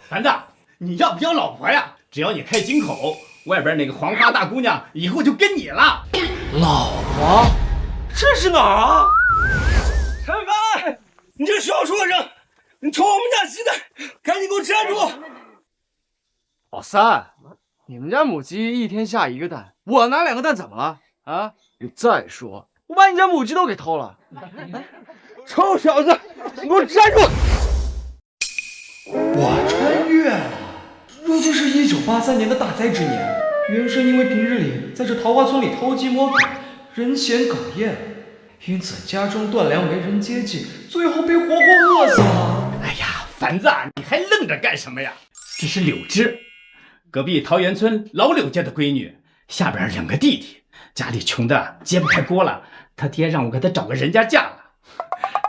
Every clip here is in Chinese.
凡子，你要不要老婆呀？只要你开金口，外边那个黄花大姑娘以后就跟你了。老婆？这是哪儿啊？陈凡，你这小畜生，你偷我们家鸡蛋，赶紧给我站住！老三，你们家母鸡一天下1个蛋，我拿2个蛋怎么了？啊！再说，我把你家母鸡都给偷了。臭小子，你给我站住！我穿越了，如今是1983年的大灾之年，元神因为平日里在这桃花村里偷鸡摸狗，人嫌狗厌，因此家中断粮没人接济，最后被活活饿死了。哎呀，凡子，你还愣着干什么呀？这是柳枝，隔壁桃源村老柳家的闺女，下边2个弟弟，家里穷的揭不开锅了，他爹让我给他找个人家嫁了。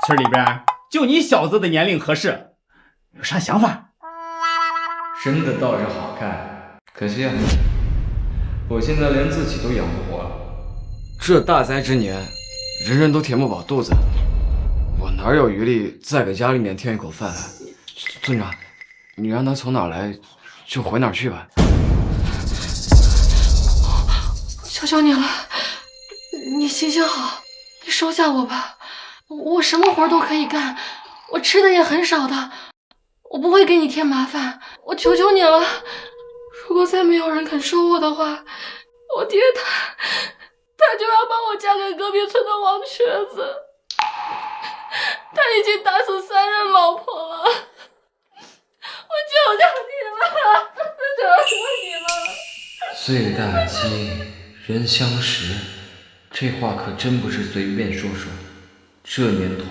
村里边就你小子的年龄合适，有啥想法？生的倒是好看，可惜啊，我现在连自己都养不活了。这大灾之年，人人都填不饱肚子，我哪有余力再给家里面添一口饭啊？村长，你让他从哪儿来就回哪儿去吧。求求你了，你行行好，你收下我吧，我什么活都可以干，我吃的也很少的，我不会给你添麻烦，我求求你了。如果再没有人肯收我的话，我爹他就要把我嫁给隔壁村的王瘸子，他已经打死3任老婆了，我求求你了，求求你了。岁大鸡，人相识，这话可真不是随便说说。这年头，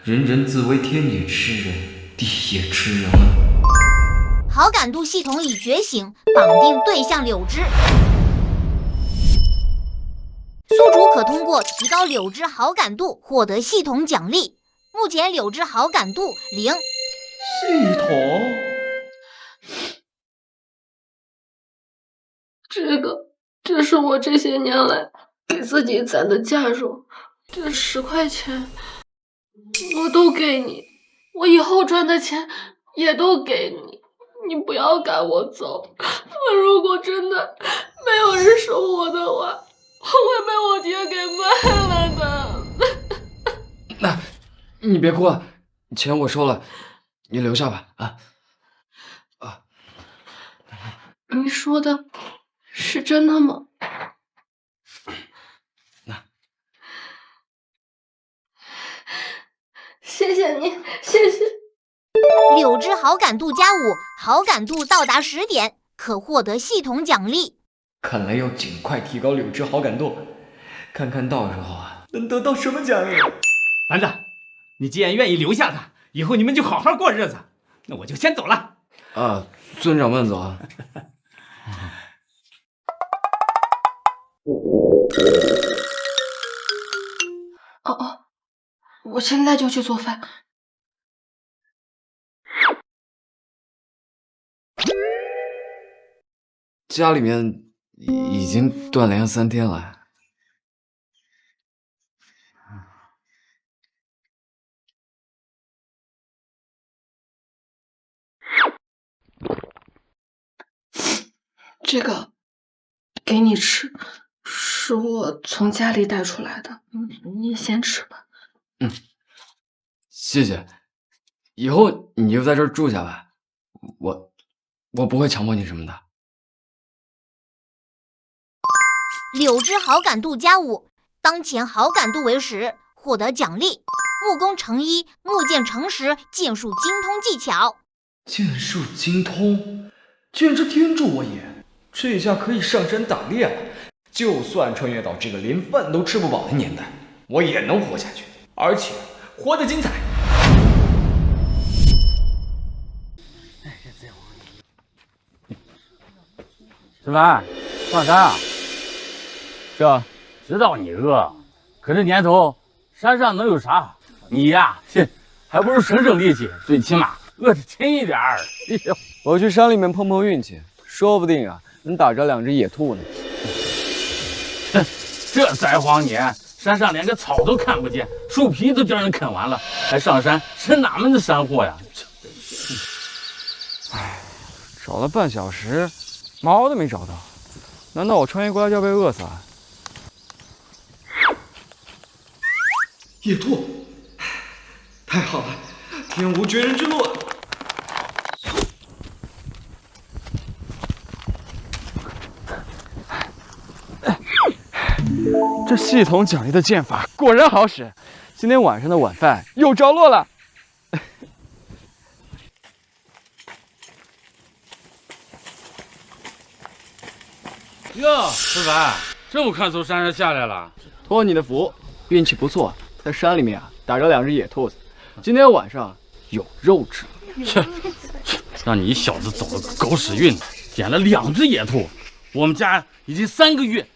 人人自谓天也吃人，地也吃人了。好感度系统已觉醒，绑定对象柳枝。宿主可通过提高柳枝好感度获得系统奖励。目前柳枝好感度0。系统？这是我这些年来给自己攒的嫁妆，这10块钱我都给你，我以后赚的钱也都给你，你不要赶我走。我如果真的没有人收我的话，我会被我爹给卖了的。那，你别哭了，钱我收了，你留下吧。你说的是真的吗？谢谢你，谢谢。柳枝好感度+5，好感度到达10点，可获得系统奖励。看来要尽快提高柳枝好感度，看看到时候啊能得到什么奖励。凡子，你既然愿意留下他，以后你们就好好过日子，那我就先走了。村长慢走啊。我现在就去做饭。家里面已经断粮3天了。这个给你吃，是我从家里带出来的，你先吃吧。谢谢，以后你就在这儿住下吧，我不会强迫你什么的。柳枝好感度+5，当前好感度为10，获得奖励。木工成1，木剑成10，剑术精通技巧。剑术精通，简直天助我也！这下可以上山打猎了。就算穿越到这个连饭都吃不饱的年代，我也能活下去，而且活得精彩。吃饭上山啊？这知道你饿，可这年头山上能有啥？你呀，还不如省省力气，最起码饿得轻一点儿。我去山里面碰碰运气，说不定啊能打着2只野兔呢。这灾荒年，山上连个草都看不见，树皮都叫人啃完了，还上山吃哪门子山货呀？找了半小时，毛都没找到，难道我穿越过来就要被饿死啊？野兔，太好了，天无绝人之路啊！这系统奖励的剑法果然好使，今天晚上的晚饭有着落了。哟，思凡，这么快从山上下来了？托你的福，运气不错，在山里面打着2只野兔子，今天晚上有肉吃。切，让你小子走了个狗屎运，捡了2只野兔，我们家已经3个月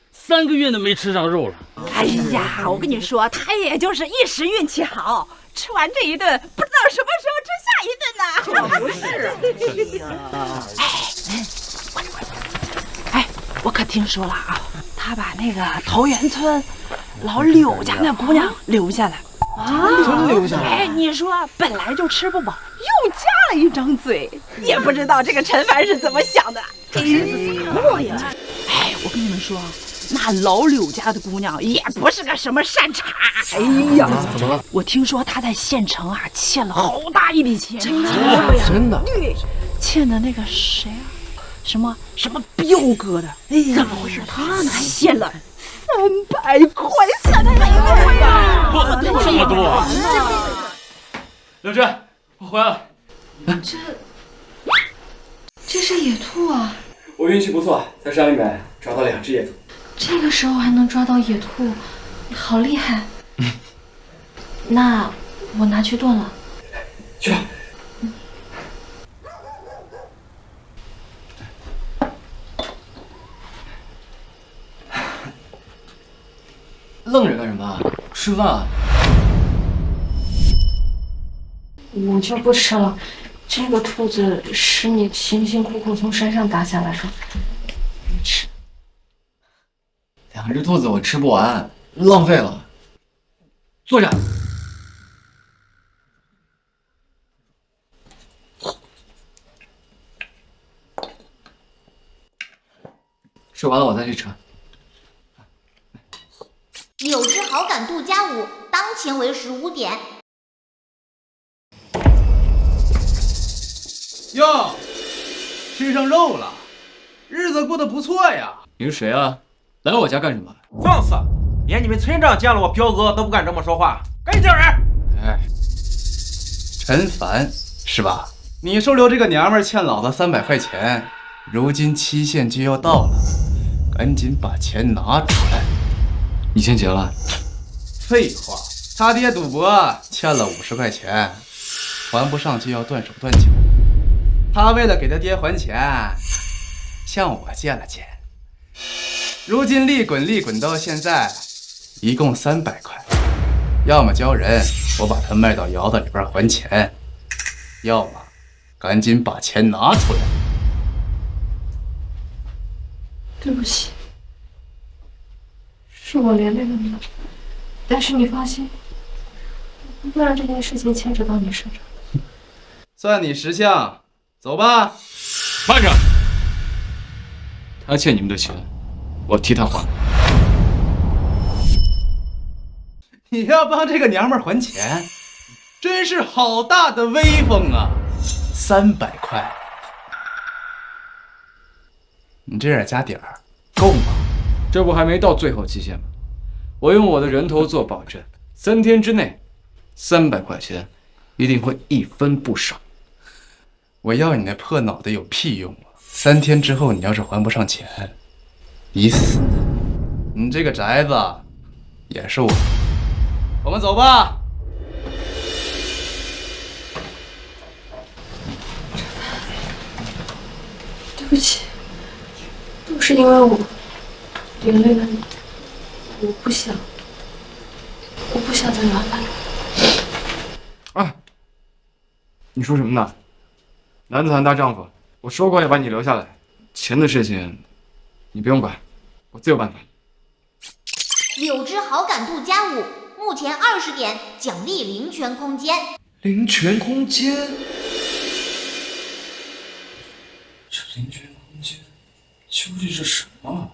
都没吃上肉了。哎呀，我跟你说，他也就是一时运气好，吃完这一顿，不知道什么时候吃下一顿呢。不是啊。哎，我可听说了啊，他把那个桃源村老柳家那姑娘留下来。真留下来？哎，你说本来就吃不饱，又加了一张嘴，也不知道这个陈凡是怎么想的，这日子咋过呀？哎，我跟你们说，那老柳家的姑娘也不是个什么善茬。哎呀，怎么了？我听说她在县城啊欠了好大一笔钱。真的？真的？对，欠的那个谁啊，什么彪哥的，怎么回事？他呢还欠了300块，300块呀！这么多啊！刘志，我回来了。这是野兔啊！我运气不错，在山里面抓到2只野兔。这个时候还能抓到野兔，好厉害！那我拿去炖了。去吧。愣着干什么？吃饭啊！我就不吃了，这个兔子是你辛辛苦苦从山上打下来的，你吃。 2只兔子我吃不完，浪费了。坐下。吃完了我再去盛。柳枝好感度加5，当前为15点。哟，吃上肉了，日子过得不错呀。你是谁啊？来我家干什么？放肆！连你们村长见了我彪哥都不敢这么说话，赶紧叫人！哎，陈凡是吧？你收留这个娘们儿欠老子300块钱，如今期限就要到了，赶紧把钱拿出来。你欠钱了？废话，他爹赌博欠了50块钱，还不上就要断手断脚。他为了给他爹还钱，向我借了钱。 如今利滚到现在，一共300块，要么交人，我把它卖到窑子里边还钱；要么赶紧把钱拿出来。对不起，是我连累了你，但是你放心，不会让这件事情牵扯到你身上。算你识相，走吧。慢着，他欠你们的钱。 我替他还。你要帮这个娘们儿还钱，真是好大的威风啊！300块，你这点加点儿够吗？这不还没到最后期限吗？我用我的人头做保证，3天之内，300块钱一定会1分不少。我要你那破脑袋有屁用啊！3天之后你要是还不上钱。 你死！你这个宅子也是我。我们走吧。对不起，都是因为我连累了你。我不想再麻烦了。啊！你说什么呢？男子汉大丈夫，我说过要把你留下来，钱的事情你不用管。 我自有办法。柳枝好感度加5，目前20点，奖励灵泉空间。灵泉空间，这灵泉空间究竟是什么？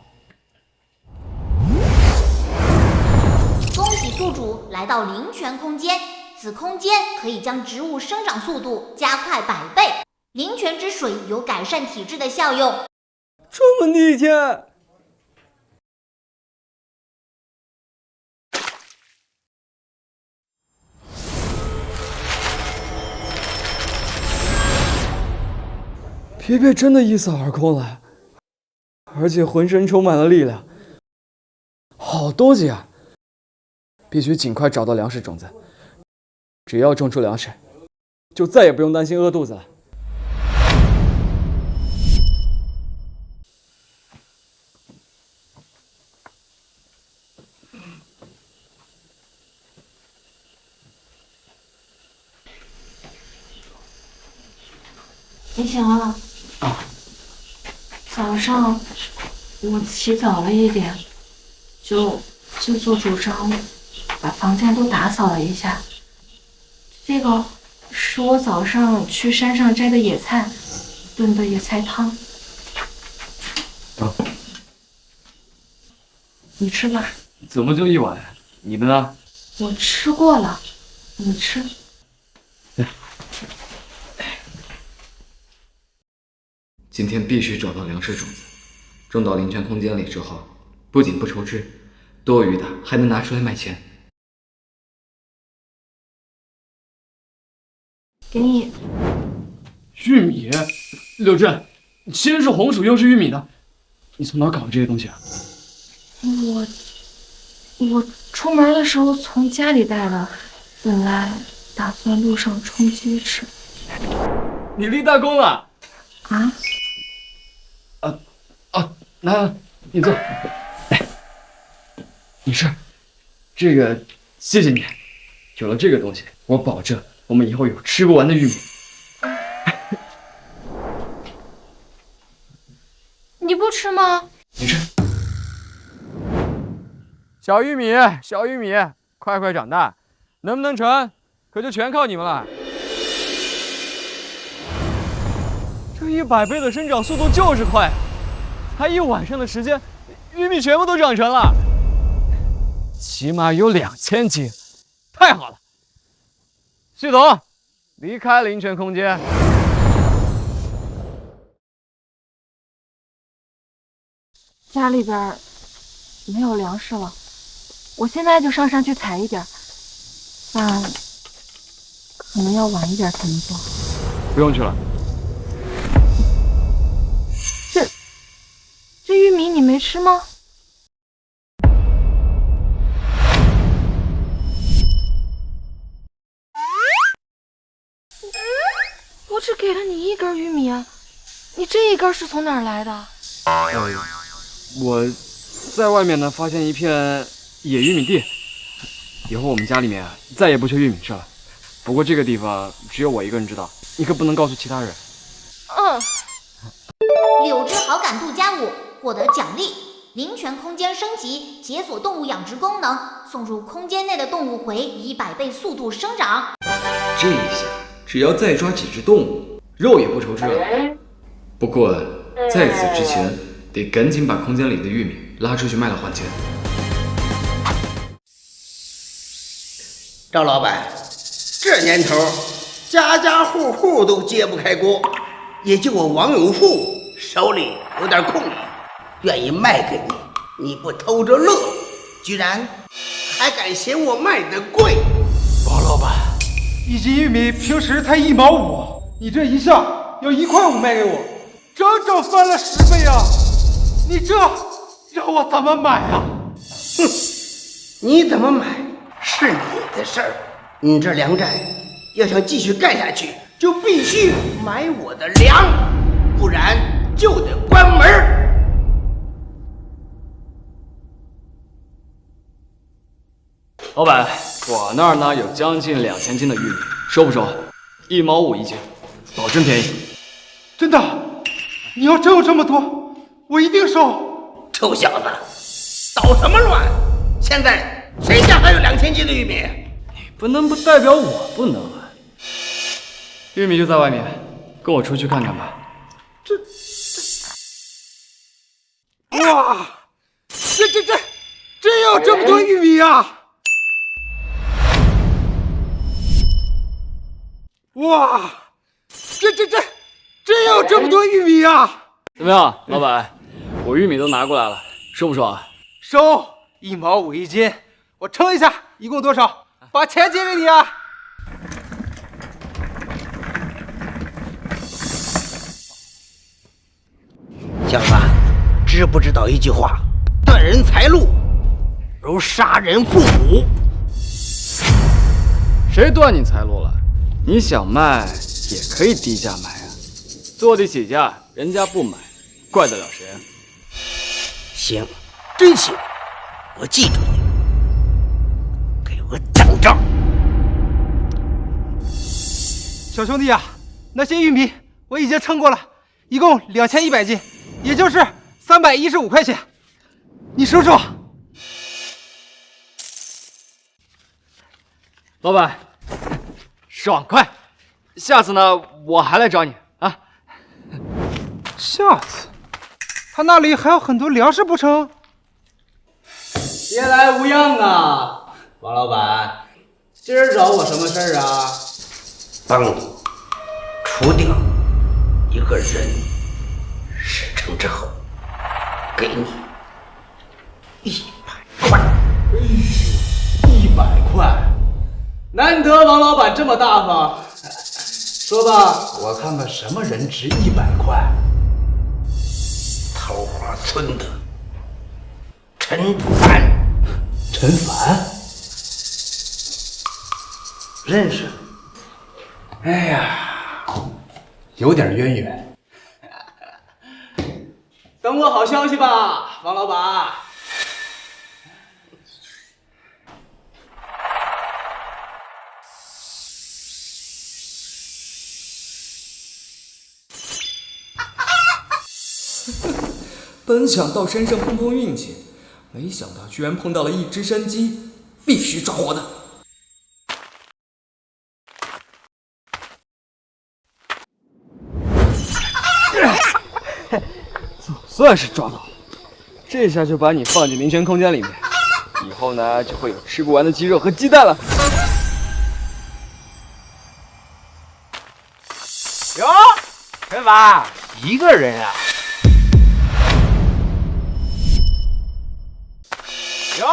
恭喜宿主来到灵泉空间，此空间可以将植物生长速度加快100倍。灵泉之水有改善体质的效用。这么逆天！皮皮真的一扫而空了，而且浑身充满了力量，好东西啊！必须尽快找到粮食种子，只要种出粮食，就再也不用担心饿肚子了。你醒了？早上我起早了一点，就做主张把房间都打扫了一下。这个是我早上去山上摘的野菜炖的野菜汤。你吃吧。怎么就一碗？你的呢？我吃过了，你吃。今天必须找到粮食种子，种到灵泉空间里之后，不仅不抽脂，多余的还能拿出来卖钱。给你。玉米，柳枝，先是红薯，又是玉米的，你从哪搞的这些东西啊？我出门的时候从家里带的，本来打算路上充饥吃。你立大功了啊？来，你坐。你吃，这个谢谢你。有了这个东西，我保证我们以后有吃不完的玉米。你不吃吗？你吃。小玉米，小玉米，快快长大，能不能成，可就全靠你们了。这100倍的生长速度就是快，才1晚上的时间，玉米全部都长成了，起码有2000斤，太好了！系统，离开灵泉空间。家里边没有粮食了，我现在就上山去采一点，饭可能要晚一点才能做。不用去了。这玉米你没吃吗？我只给了你1根玉米啊，你这1根是从哪儿来的？我在外面呢发现一片野玉米地，以后我们家里面再也不缺玉米吃了。不过这个地方只有我一个人知道，你可不能告诉其他人。柳枝好感度加5，获得奖励。灵泉空间升级，解锁动物养殖功能，送入空间内的动物回以100倍速度生长。这一下，只要再抓几只动物，肉也不愁吃了。不过在此之前，得赶紧把空间里的玉米拉出去卖了换钱。赵老板，这年头，家家户户都揭不开锅，也就我王永富手里有点空余，愿意卖给你。你不偷着乐，居然还敢嫌我卖的贵。王老板，1斤玉米平时才1毛5，你这一下要1块5卖给我，整整翻了10倍啊！你这让我怎么买啊？哼，你怎么买是你的事儿。你这粮站要想继续干下去，就必须买我的粮，不然就得关门。老板，我那儿呢有将近2000斤的玉米，收不收？1毛5一斤，保证便宜。真的？你要真有这么多，我一定收。臭小子，捣什么乱？现在谁家还有2000斤的玉米？不能不代表我不能啊！玉米就在外面，跟我出去看看吧。哇，真有这么多玉米啊！哇，真有这么多玉米啊！怎么样，老板？我玉米都拿过来了，收不收啊？收，1毛5一斤。我称一下，一共多少？把钱结给你啊！小子，知不知道一句话？断人财路，如杀人父母。谁断你财路了？你想卖也可以低价买啊，坐地起价，人家不买，怪得了谁啊？行，真行，我记住你了，给我等着。小兄弟啊，那些玉米我已经称过了，一共2100斤，也就是315块钱，你数数。老板，爽快！下次呢，我还来找你啊。下次，他那里还有很多粮食不成？别来无恙啊，王老板，今儿找我什么事儿啊？帮你除掉一个人，10成之后，给你100块。100块，难得王老板这么大方。说吧，我看看什么人值100块。桃花村的陈凡。陈凡，认识？哎呀，有点渊源。等我好消息吧，王老板。本想到山上碰碰运气，没想到居然碰到了一只山鸡，必须抓活的。总算是抓到了，这下就把你放进灵泉空间里面，以后呢就会有吃不完的鸡肉和鸡蛋了。哟，陈凡，一个人啊？哟，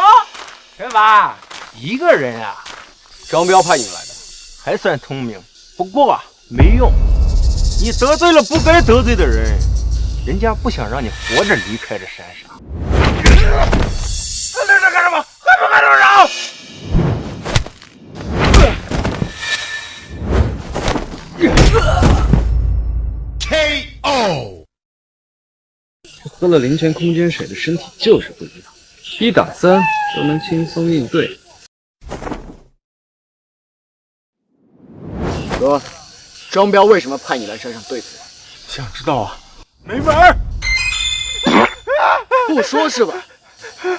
陈凡，一个人啊？张彪派你来的，还算聪明，不过啊，没用。你得罪了不该得罪的人，人家不想让你活着离开这山上。还留着干什么？还不快动手！KO！ 喝了灵泉空间水的身体就是不一样，1打3都能轻松应对。说，张彪为什么派你来山上对付我？想知道啊？没门儿！不说是吧？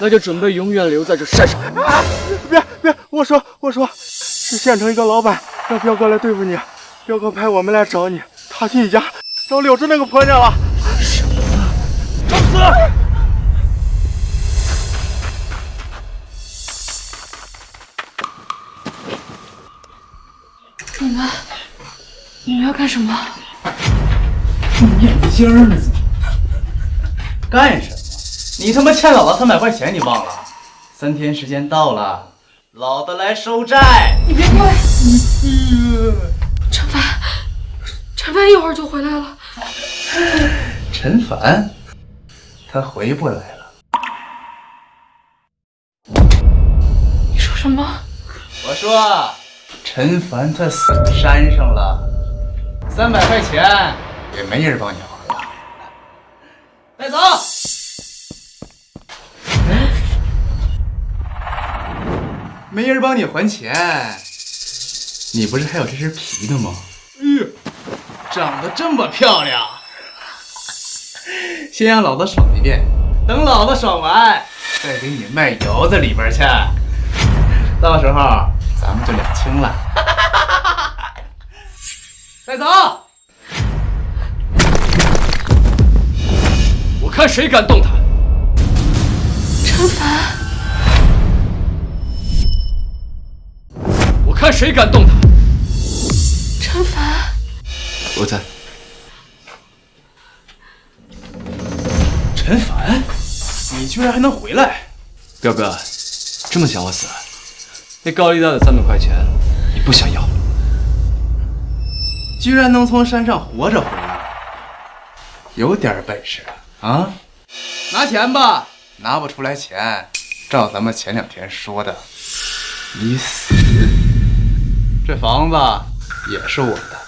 那就准备永远留在这山上。别！我说，是县城一个老板让彪哥来对付你，彪哥派我们来找你，他去你家找柳枝那个婆娘了。什么？找死！你们要干什么？眼睛呢？干什么？你他妈欠老子300块钱，你忘了？3天时间到了，老子来收债。你别过来！陈凡一会儿就回来了。陈凡，他回不来了。你说什么？我说，陈凡他死山上了，300块钱也没人帮你还了。带走。没人帮你还钱，你不是还有这身皮呢吗？长得这么漂亮，先让老子爽一遍，等老子爽完，再给你卖窑子里边去，到时候咱们就两清了。带走！我看谁敢动他！陈凡，我看谁敢动他！陈凡，我在。陈凡，你居然还能回来！彪哥，这么想我死？那高利贷的300块钱，你不想要？居然能从山上活着回来，有点本事啊！拿钱吧，拿不出来钱，照咱们前2天说的，你死。这房子也是我的。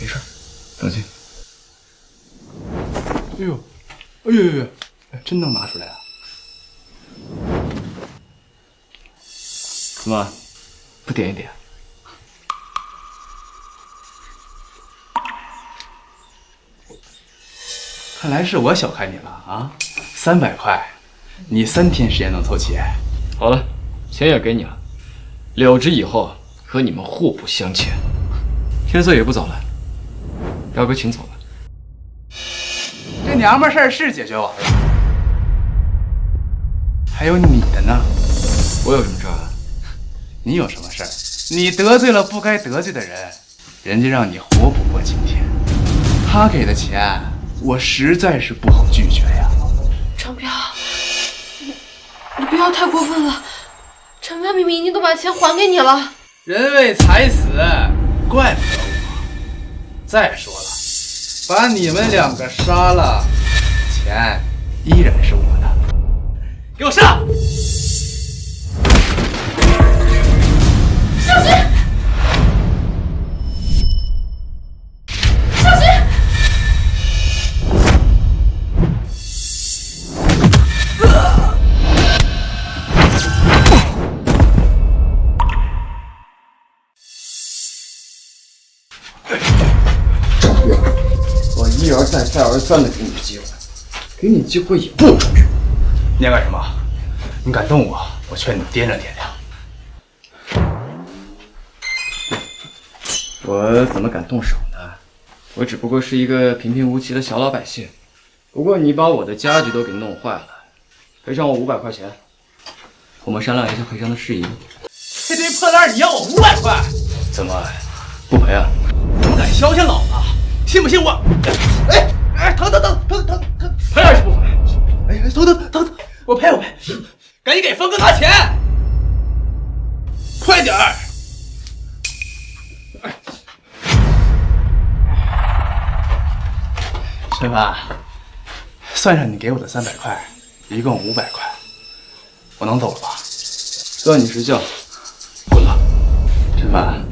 没事，冷静。哎呦，哎呦呦呦，真能拿出来啊！怎么，不点一点？看来是我小看你了啊！300块，你3天时间能凑齐？好了，钱也给你了，了之以后和你们互不相欠。天色也不早了，彪哥请走了。这娘们事儿是解决完了，还有你的呢？我有什么事啊？你有什么事儿？你得罪了不该得罪的人，人家让你活不过今天。他给的钱，我实在是不好拒绝呀。张彪，你不要太过分了。陈凡明明已经都把钱还给你了。人为财死，怪不得我。再说了，把你们2个杀了，钱依然是我的。给我上！小心！小心！我一而再再而三的给你机会，给你机会也不中用。你要干什么？你敢动我，我劝你掂量掂量。我怎么敢动手呢？我只不过是一个平平无奇的小老百姓。不过你把我的家具都给弄坏了，赔偿我500块钱。我们商量一下赔偿的事宜。这堆破烂你要我500块？怎么不赔啊？怎么敢消遣老子？信不信我？哎，疼！赔还是不赔？哎，疼！我赔！赶紧给峰哥拿钱！快点儿！陈凡，算上你给我的300块，一共500块，我能走了吧？算你识相，滚了！陈凡，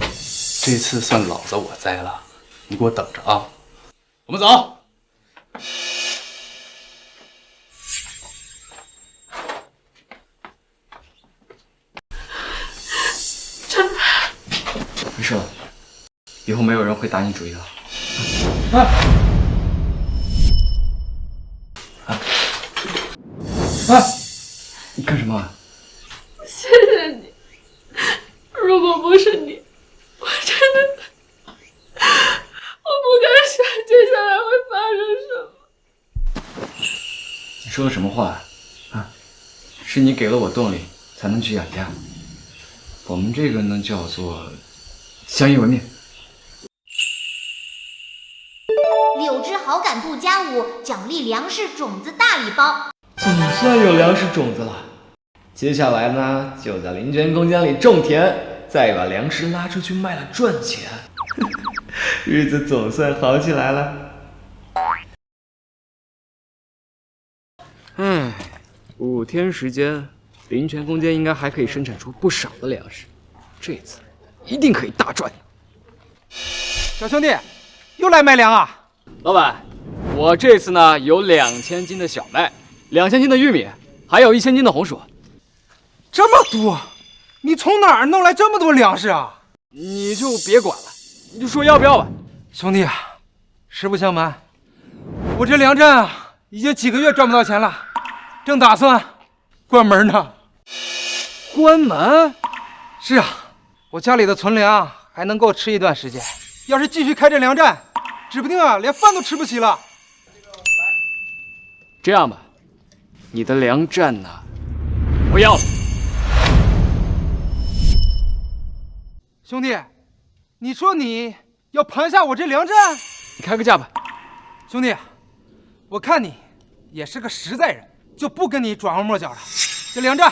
这次算老子我栽了，你给我等着啊！我们走。陈凡，没事了，以后没有人会打你主意了。你干什么？谢谢你。如果不是你，我真的，我不敢想接下来会发生什么。你说的什么话啊？是你给了我动力，才能去养家。我们这个呢，叫做相依为命。柳枝好感度+5，奖励粮食种子大礼包。总算有粮食种子了，接下来呢，就在林泉空间里种田，再把粮食拉出去卖了赚钱，日子总算好起来了。5天时间，林泉空间应该还可以生产出不少的粮食，这次一定可以大赚。小兄弟，又来卖粮啊？老板，我这次呢有2000斤的小麦，2000斤的玉米，还有1000斤的红薯。这么多，你从哪儿弄来这么多粮食啊？你就别管了，你就说要不要吧。兄弟啊，实不相瞒，我这粮站啊，已经几个月赚不到钱了。正打算关门呢。关门？是啊，我家里的存粮还能够吃一段时间，要是继续开这粮站，指不定连饭都吃不起了。这样吧，你的粮站呢？我要。兄弟，你说你要盘下我这粮站？你开个价吧。兄弟，我看你也是个实在人，就不跟你转弯抹角了。这粮站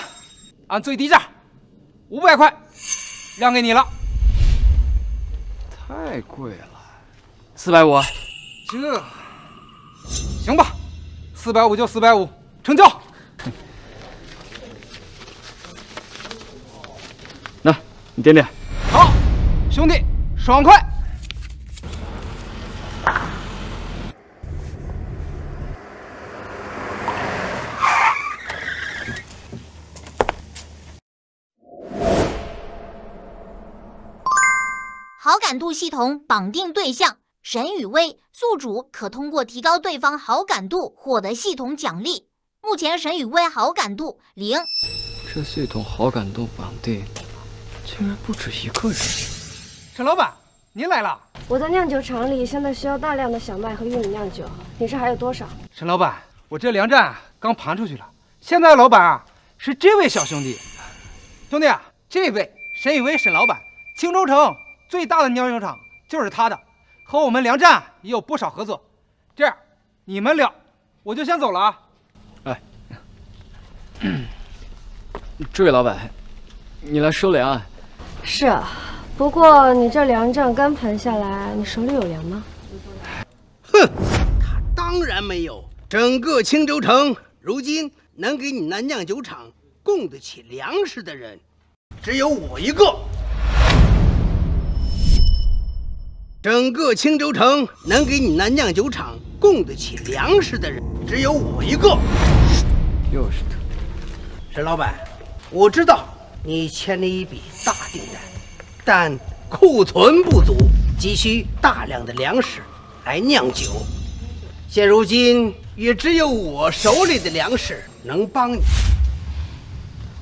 按最低价500块，让给你了。太贵了，450。这行吧，450就450，成交。那你点点。好，兄弟，爽快。好感度系统绑定对象沈雨薇，宿主可通过提高对方好感度获得系统奖励。目前沈雨薇好感度0。这系统好感度绑定，竟然不止一个人。沈老板，您来了。我在酿酒厂里，现在需要大量的小麦和玉米酿酒，你这还有多少？沈老板，我这粮站刚盘出去了，现在老板是这位小兄弟。兄弟，这位沈雨薇沈老板，青州城最大的酿酒厂就是他的，和我们粮站也有不少合作。这样，你们聊，我就先走了啊。哎，这位老板，你来收粮啊？是啊，不过你这粮站刚盘下来，你手里有粮吗？哼，他当然没有。整个青州城如今能给你那酿酒厂供得起粮食的人，只有我一个。整个青州城能给你那酿酒厂供得起粮食的人，只有我一个。又是他。沈老板，我知道你签了一笔大订单，但库存不足，急需大量的粮食来酿酒。现如今也只有我手里的粮食能帮你。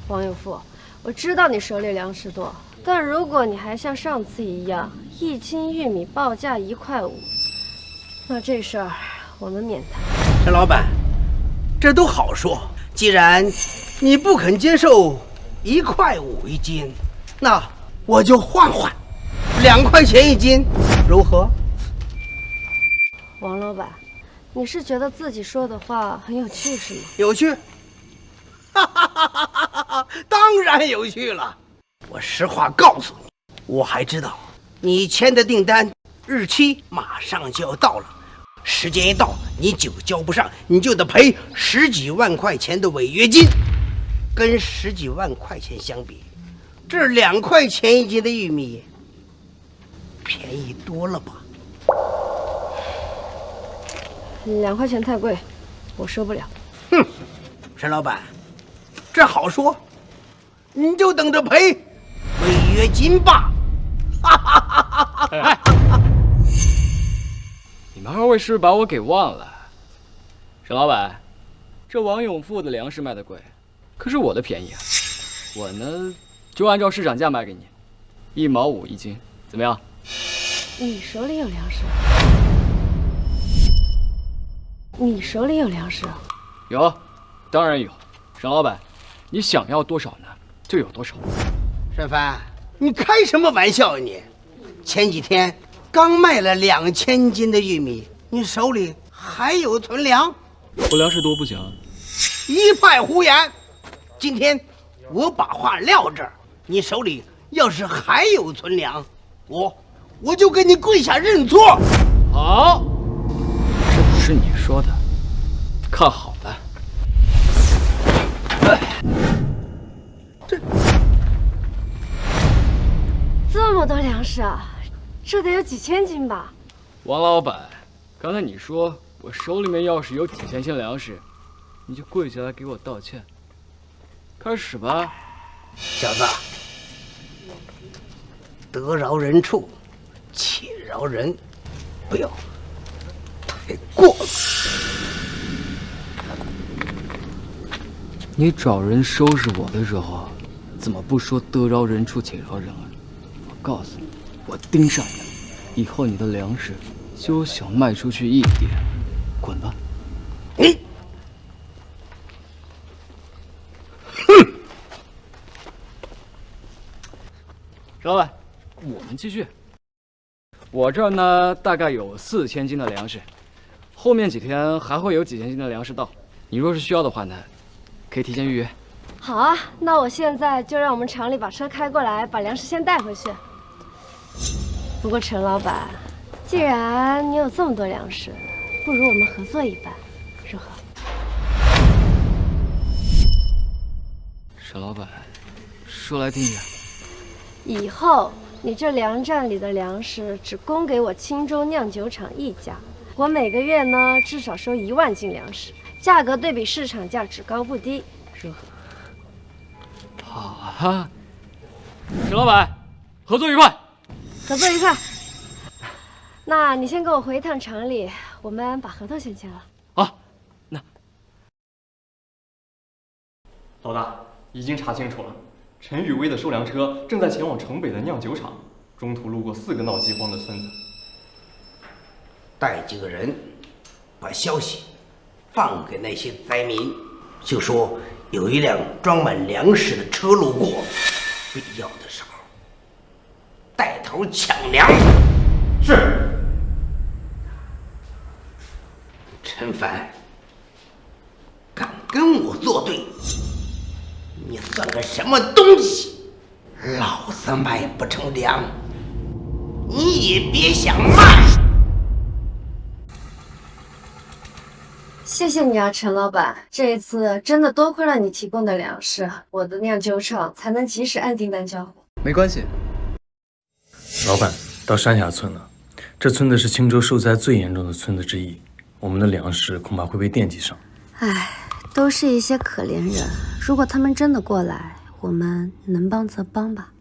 王永富，我知道你手里粮食多，但如果你还像上次一样1斤玉米报价1块5，那这事儿我们免谈。沈老板，这都好说，既然你不肯接受1块5一斤，那我就换2块钱一斤，如何？王老板，你是觉得自己说的话很有趣是吗？有趣？哈哈哈哈哈！当然有趣了。我实话告诉你，我还知道你签的订单日期马上就要到了，时间一到你酒交不上，你就得赔10几万块钱的违约金。跟10几万块钱相比，这2块钱一斤的玉米便宜多了吧？2块钱太贵，我收不了。哼，沈老板，这好说，你就等着赔违约金吧。哈哈哈哈哈！你们2位是不是把我给忘了？沈老板，这王永富的粮食卖的贵，可是我的便宜啊。我呢，就按照市场价卖给你，1毛5一斤，怎么样？你手里有粮食？你手里有粮食？有，当然有。沈老板，你想要多少呢，就有多少。沈帆，你开什么玩笑啊你？前几天刚卖了2000斤的玉米，你手里还有存粮？我粮食多不行啊。一派胡言！今天我把话撂这儿，你手里要是还有存粮，我就给你跪下认错。好，这不是你说的，看好了。这么多粮食啊，这得有几千斤吧？王老板，刚才你说我手里面要是有几千斤粮食，你就跪下来给我道歉。开始吧，小子，得饶人处且饶人，不要太过了。你找人收拾我的时候，怎么不说得饶人处且饶人啊？我告诉你，我盯上你了，以后你的粮食就想卖出去一点，滚吧！你，石老板，我们继续。我这儿呢，大概有4000斤的粮食，后面几天还会有几千斤的粮食到。你若是需要的话呢，可以提前预约。好啊，那我现在就让我们厂里把车开过来，把粮食先带回去。不过陈老板，既然你有这么多粮食，不如我们合作一半，如何？沈老板，说来听听。以后你这粮站里的粮食只供给我青州酿酒厂一家，我每个月呢至少收1万斤粮食，价格对比市场价只高不低，如何？好啊，沈老板，合作愉快。合作愉快。那你先跟我回一趟厂里，我们把合同先签了。好，老大，已经查清楚了，陈雨薇的收粮车正在前往城北的酿酒厂，中途路过4个闹饥荒的村子。带几个人，把消息放给那些灾民，就说有一辆装满粮食的车路过，必要的时候带头抢粮。是。陈凡，敢跟我作对，你算个什么东西？老子卖不成粮，你也别想卖。谢谢你啊，陈老板，这一次真的多亏了你提供的粮食，我的酿酒厂才能及时按订单交货。没关系。老板，到山下村了，这村子是青州受灾最严重的村子之一，我们的粮食恐怕会被惦记上。唉，都是一些可怜人，如果他们真的过来，我们能帮则帮吧。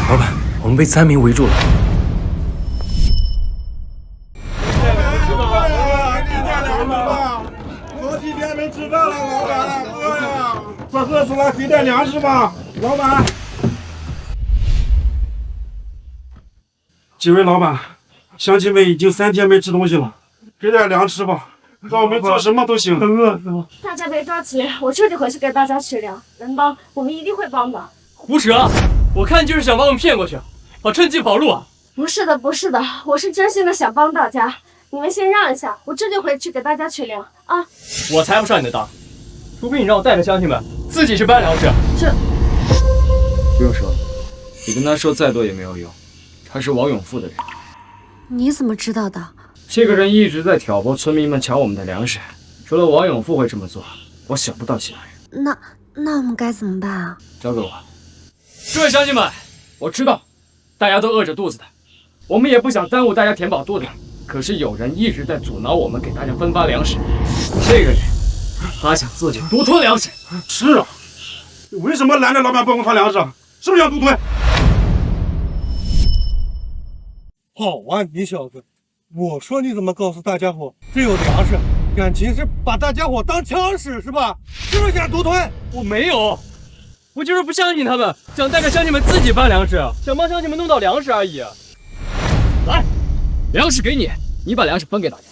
老板，我们被灾民围住了。好几天没吃饭了，老板，饿呀！快饿死了，给点粮食吧，老板。几位老板，乡亲们已经3天没吃东西了，给点粮吃吧，让我们做什么都行。饿死了！大家别着急，我这就回去给大家取粮，能帮我们一定会帮的。胡扯！我看你就是想把我们骗过去，好趁机跑路啊！不是的，不是的，我是真心的想帮大家。你们先让一下，我这就回去给大家取粮啊！我才不上你的当，除非你让我带着乡亲们自己去搬粮食。这不用说，你跟他说再多也没有用，他是王永富的人。你怎么知道的？这个人一直在挑拨村民们抢我们的粮食，除了王永富会这么做，我想不到其他人。那我们该怎么办啊？交给我。各位乡亲们，我知道大家都饿着肚子的，我们也不想耽误大家填饱肚子。可是有人一直在阻挠我们给大家分发粮食，这个人，他想自己独吞粮食。是啊，你为什么拦着老板不给我发粮食？是不是想独吞？好啊，你小子！我说你怎么告诉大家伙这有粮食？感情是把大家伙当枪使是吧？是不是想独吞？我没有，我就是不相信他们，想带着乡亲们自己搬粮食，想帮乡亲们弄到粮食而已。来。粮食给你，你把粮食分给大家。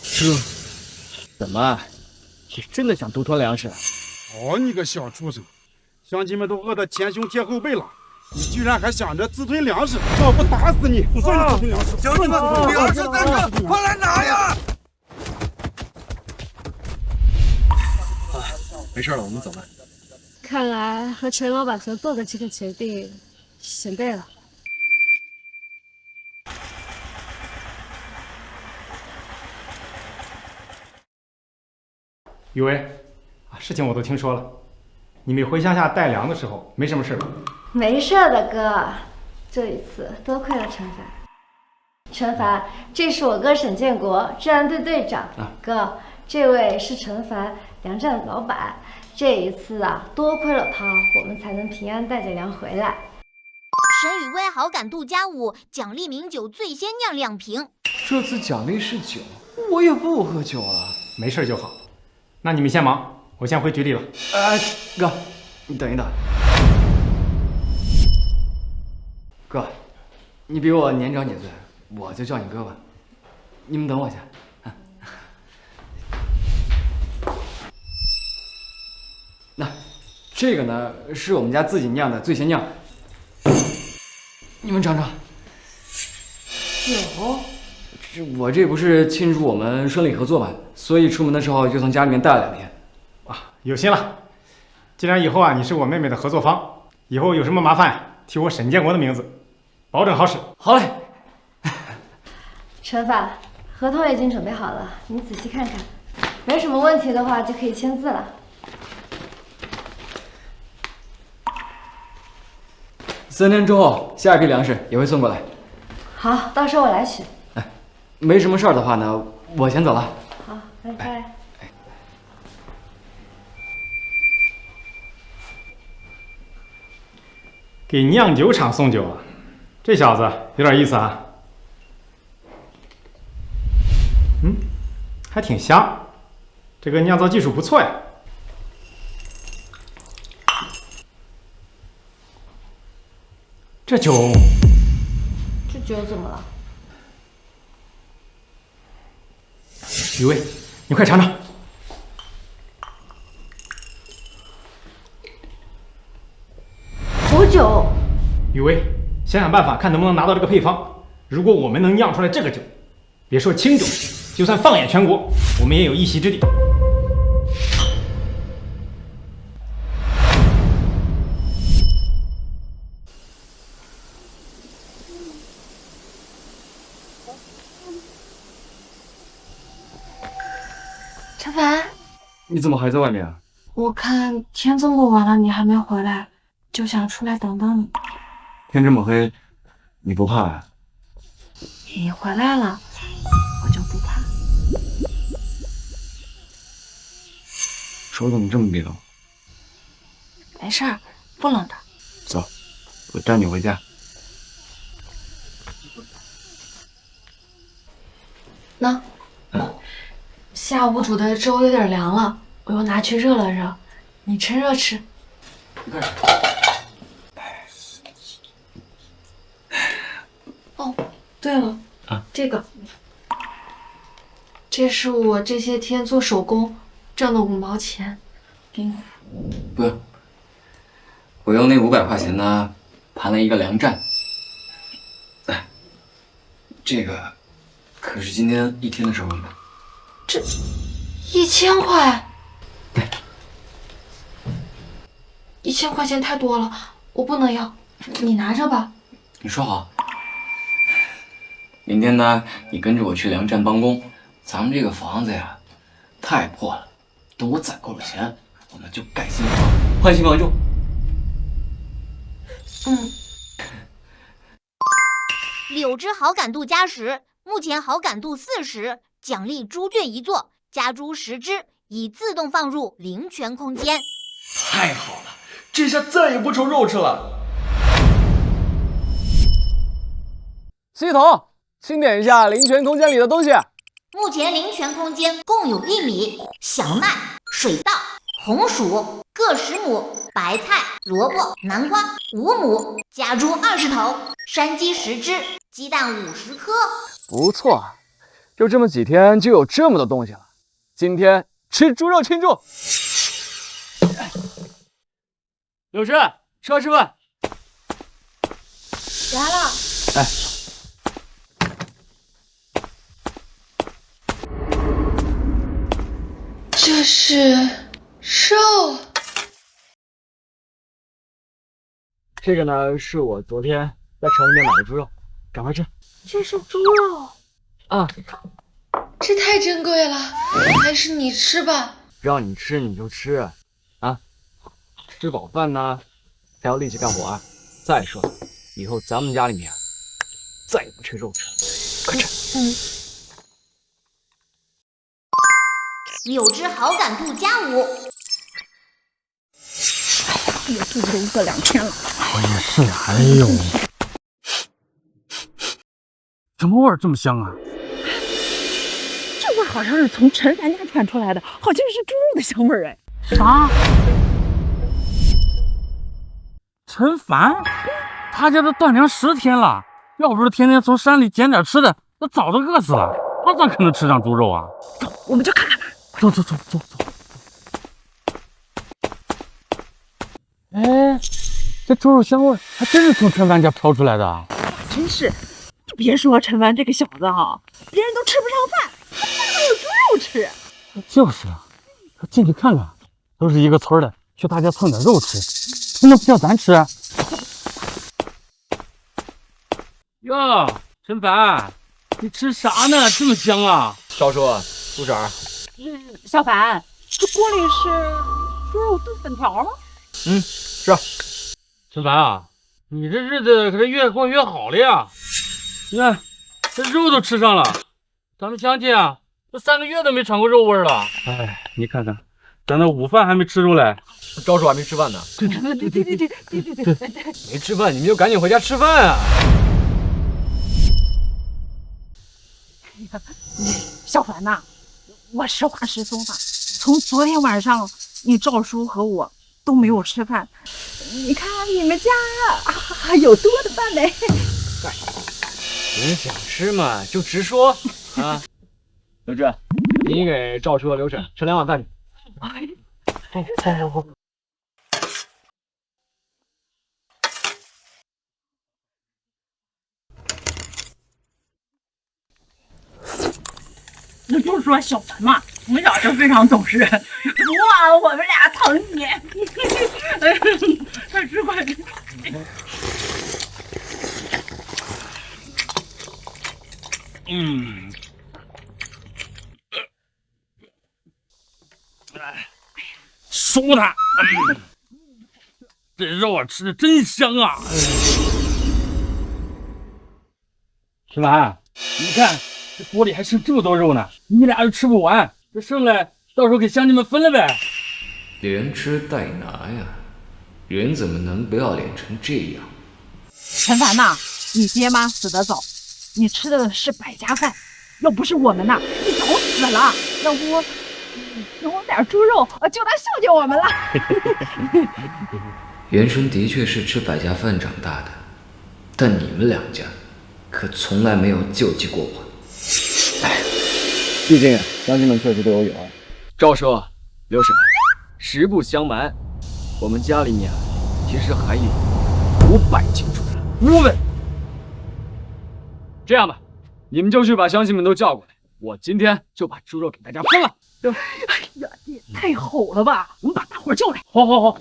怎么，你真的想独吞粮食？好你个小畜生！乡亲们都饿得前胸贴后背了，你居然还想着自吞粮食，让我不打死你！我算你自吞粮食！乡亲们，粮食在这，快来拿呀！没事了，我们走了。看来和陈老板合作的这个决定选对了。雨薇，事情我都听说了，你们回乡下带粮的时候没什么事吧？没事的哥，这一次多亏了陈凡。陈凡，这是我哥沈建国，治安队队长。哥，这位是陈凡，粮站老板。这一次啊，多亏了他，我们才能平安带着粮回来。沈雨薇好感度+5，奖励名酒最先酿2瓶。这次奖励是酒，我也不喝酒了。没事就好。那你们先忙，我先回局里了。哥，你等一等。哥，你比我年长几岁，我就叫你哥吧。你们等我一下。那这个呢，是我们家自己酿的醉仙酿，你们尝尝。有。我这不是庆祝我们顺利合作嘛，所以出门的时候就从家里面带了2天。有心了。既然以后啊你是我妹妹的合作方，以后有什么麻烦提我沈建国的名字，保证好使。好嘞。陈法，合同已经准备好了，你仔细看看，没什么问题的话就可以签字了。3天之后，下一批粮食也会送过来。好，到时候我来取。没什么事儿的话呢，我先走了。好，拜拜。给酿酒厂送酒啊，这小子有点意思啊。还挺香，这个酿造技术不错呀。这酒怎么了？雨薇，你快尝尝。苦酒。雨薇，想想办法，看能不能拿到这个配方。如果我们能酿出来这个酒，别说清酒，就算放眼全国，我们也有一席之地。陈凡，你怎么还在外面啊？我看天这么晚了，你还没回来，就想出来等等你。天这么黑，你不怕呀？你回来了，我就不怕。手怎么这么冰？没事儿，不冷的。走，我带你回家。喏，下午煮的粥有点凉了，我又拿去热了热，你趁热吃。哦，对了，这个，这是我这些天做手工挣的5毛钱，给你。不用，我用那500块钱呢，盘了一个粮站。这个可是今天1天的收入呢。这1000块，1000块钱太多了，我不能要，你拿着吧。你说好。明天呢，你跟着我去粮站帮工。咱们这个房子呀，太破了。等我攒够了钱，我们就盖新房，换新房住。柳枝好感度加10，目前好感度40，奖励猪圈1座，加猪10只，已自动放入灵泉空间。太好了，这下再也不愁肉吃了。系统，清点一下灵泉空间里的东西。目前灵泉空间共有薏米、小麦、水稻、红薯各10亩，白菜、萝卜、南瓜5亩，家猪20头，山鸡10只，鸡蛋50颗。不错，就这么几天就有这么多东西了。今天吃猪肉庆祝。柳枝，吃饭。来了。哎。这是肉。这个呢，是我昨天在城里面买的猪肉，赶快吃。这是猪肉啊，这太珍贵了，还是你吃吧。让你吃你就吃，啊，吃饱饭呢才有力气干活啊。再说了，以后咱们家里面再也不缺肉吃，快吃。柳枝好感度加5。哎呀，肚子都饿2天了。我也是，哎呦，什么味儿这么香啊？就好像是从陈凡家传出来的，好像是猪肉的香味儿哎。啥？陈凡，他家都断粮10天了，要不是天天从山里捡点吃的，那早都饿死了。他咋可能吃上猪肉啊？走，我们去看看吧。走。哎，这猪肉香味还真是从陈凡家飘出来的啊！真是，别说陈凡这个小子哈，别人都吃不上饭，他还有猪肉吃。就是啊，进去看看，都是一个村的，去大家蹭点肉吃，那不叫咱吃啊？哟，陈凡，你吃啥呢？这么香啊！赵叔，部长，小凡，这锅里是猪肉炖粉条吗？是啊。陈凡啊，你这日子可是越过越好了呀！你看，这肉都吃上了，咱们乡亲啊，这3个月都没尝过肉味了。哎，你看看，咱那午饭还没吃出来，赵叔还没吃饭呢。对，没吃饭，你们就赶紧回家吃饭啊！小凡呐，我实话实说吧，从昨天晚上你赵叔和我都没有吃饭，你看你们家还有多的饭没？你想吃嘛就直说啊！刘志，你给赵叔和刘婶盛2碗饭去。好。那就是说小凡嘛，从小就非常懂事，哇，我们俩疼你，快吃快吃。舒坦。这肉啊吃的真香啊！陈凡，你看这锅里还剩这么多肉呢，你俩又吃不完，这剩来到时候给乡亲们分了呗。连吃带拿呀，人怎么能不要脸成这样？陈凡呐，你爹妈死得早，你吃的是百家饭，要不是我们呐，你早死了。要不给我点猪肉，就当孝敬我们了。原生的确是吃百家饭长大的，但你们2家可从来没有救济过我。毕竟乡亲们确实对我有爱。赵叔、刘婶，实不相瞒，我们家里面其实还有500斤猪肉。500。这样吧，你们就去把乡亲们都叫过来，我今天就把猪肉给大家分了。哎呀，这也太好了吧！我们把大伙叫来。好。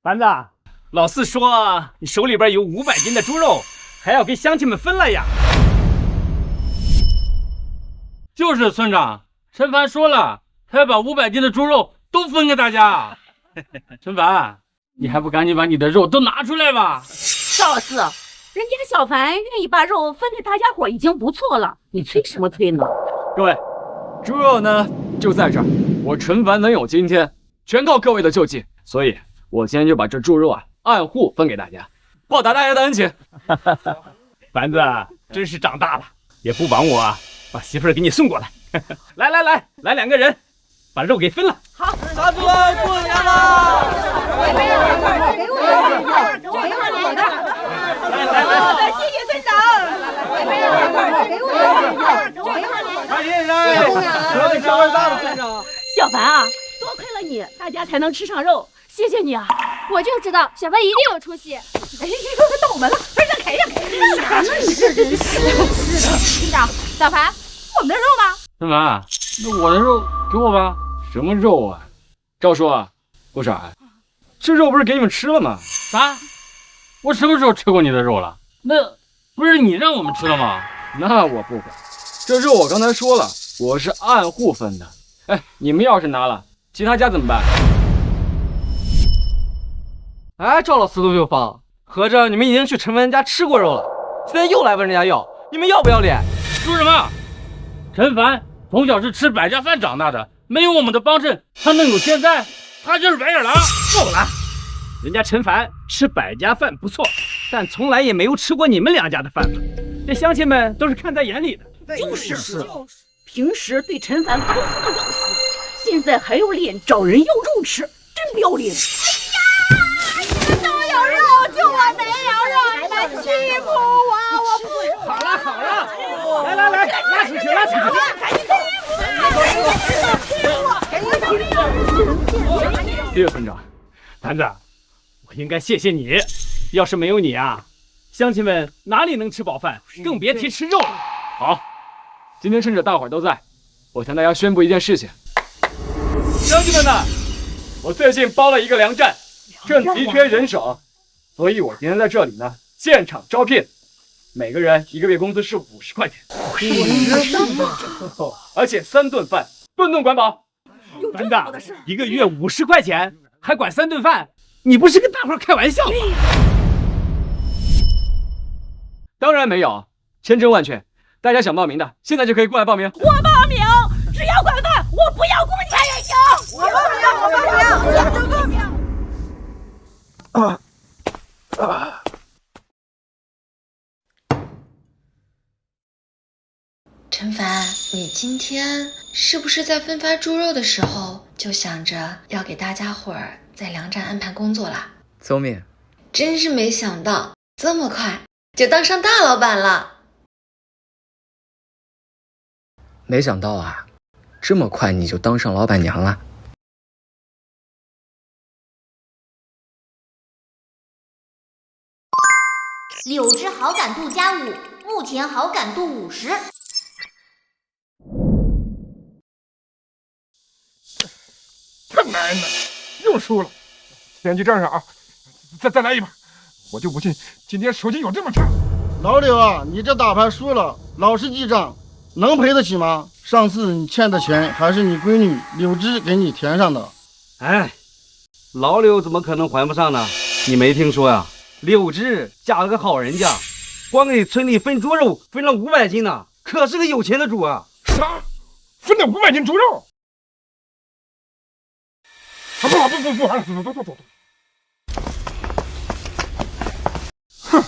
凡子，老四说你手里边有500斤的猪肉，还要给乡亲们分了呀。就是村长，陈凡说了，他要把500斤的猪肉都分给大家。陈凡，你还不赶紧把你的肉都拿出来吧？赵四，人家小凡愿意把肉分给大家伙已经不错了，你催什么催呢？各位，猪肉呢就在这儿，我陈凡能有今天，全靠各位的救济，所以我今天就把这猪肉啊按户分给大家，报答大家的恩情。凡子真是长大了，也不枉我把媳妇儿给你送过来。来2个人，把肉给分了。好，大猪过年了！给我的。来，谢谢村长。给我快点来！说你长大了，村长。小凡啊，多亏了你，大家才能吃上肉，谢谢你啊！我就知道小凡一定有出息。哎，到我们了，快让开呀！啥呢？你这真是的。村长，小凡，我们的肉呢？陈凡，那我的肉给我吧。什么肉啊？赵叔啊，不是，这肉不是给你们吃了吗？啥？我什么时候吃过你的肉了？那不是你让我们吃的吗？那我不管，这肉我刚才说了，我是按户分的。哎，你们要是拿了，其他家怎么办？哎，赵老四都就放，合着你们已经去陈凡家吃过肉了，现在又来问人家要，你们要不要脸？说什么？陈凡从小是吃百家饭长大的，没有我们的帮衬，他能有现在？他就是白眼狼。够了，人家陈凡吃百家饭不错，但从来也没有吃过你们两家的饭吧？这乡亲们都是看在眼里的。就是，平时对陈凡抠搜的要死，现在还有脸找人要肉吃，真不要脸！哎呀，你们都有肉，就我没有肉，你们欺负我，我不。好了，来，拉出去！谢谢村长，坛子，我应该谢谢你，要是没有你啊，乡亲们哪里能吃饱饭，更别提吃肉了。好，今天趁着大伙儿都在，我向大家宣布一件事情。乡亲们呢，我最近包了一个粮站，正急缺人手，所以我今天在这里呢现场招聘，每个人1个月工资是50块钱而且3顿饭，顿顿管饱。班长，1个月50块钱，还管3顿饭，你不是跟大伙开玩笑吗？当然没有，千真万确。大家想报名的，现在就可以过来报名。我报名，只要管饭，我不要工钱也行。我报名。陈凡，你今天是不是在分发猪肉的时候就想着要给大家伙儿在粮站安排工作啦？邹敏，真是没想到这么快就当上大老板了。没想到啊，这么快你就当上老板娘了。柳枝好感度+5，目前好感度50。太难了，又输了。先去站上啊，再来一把。我就不信今天手气有这么差。老柳啊，你这打牌输了，老实记账，能赔得起吗？上次你欠的钱还是你闺女柳枝给你填上的。哎，老柳怎么可能还不上呢？你没听说呀？柳枝嫁了个好人家，光给村里分猪肉分了500斤呢，可是个有钱的主啊！啥？分了500斤猪肉？不玩了，走。哼，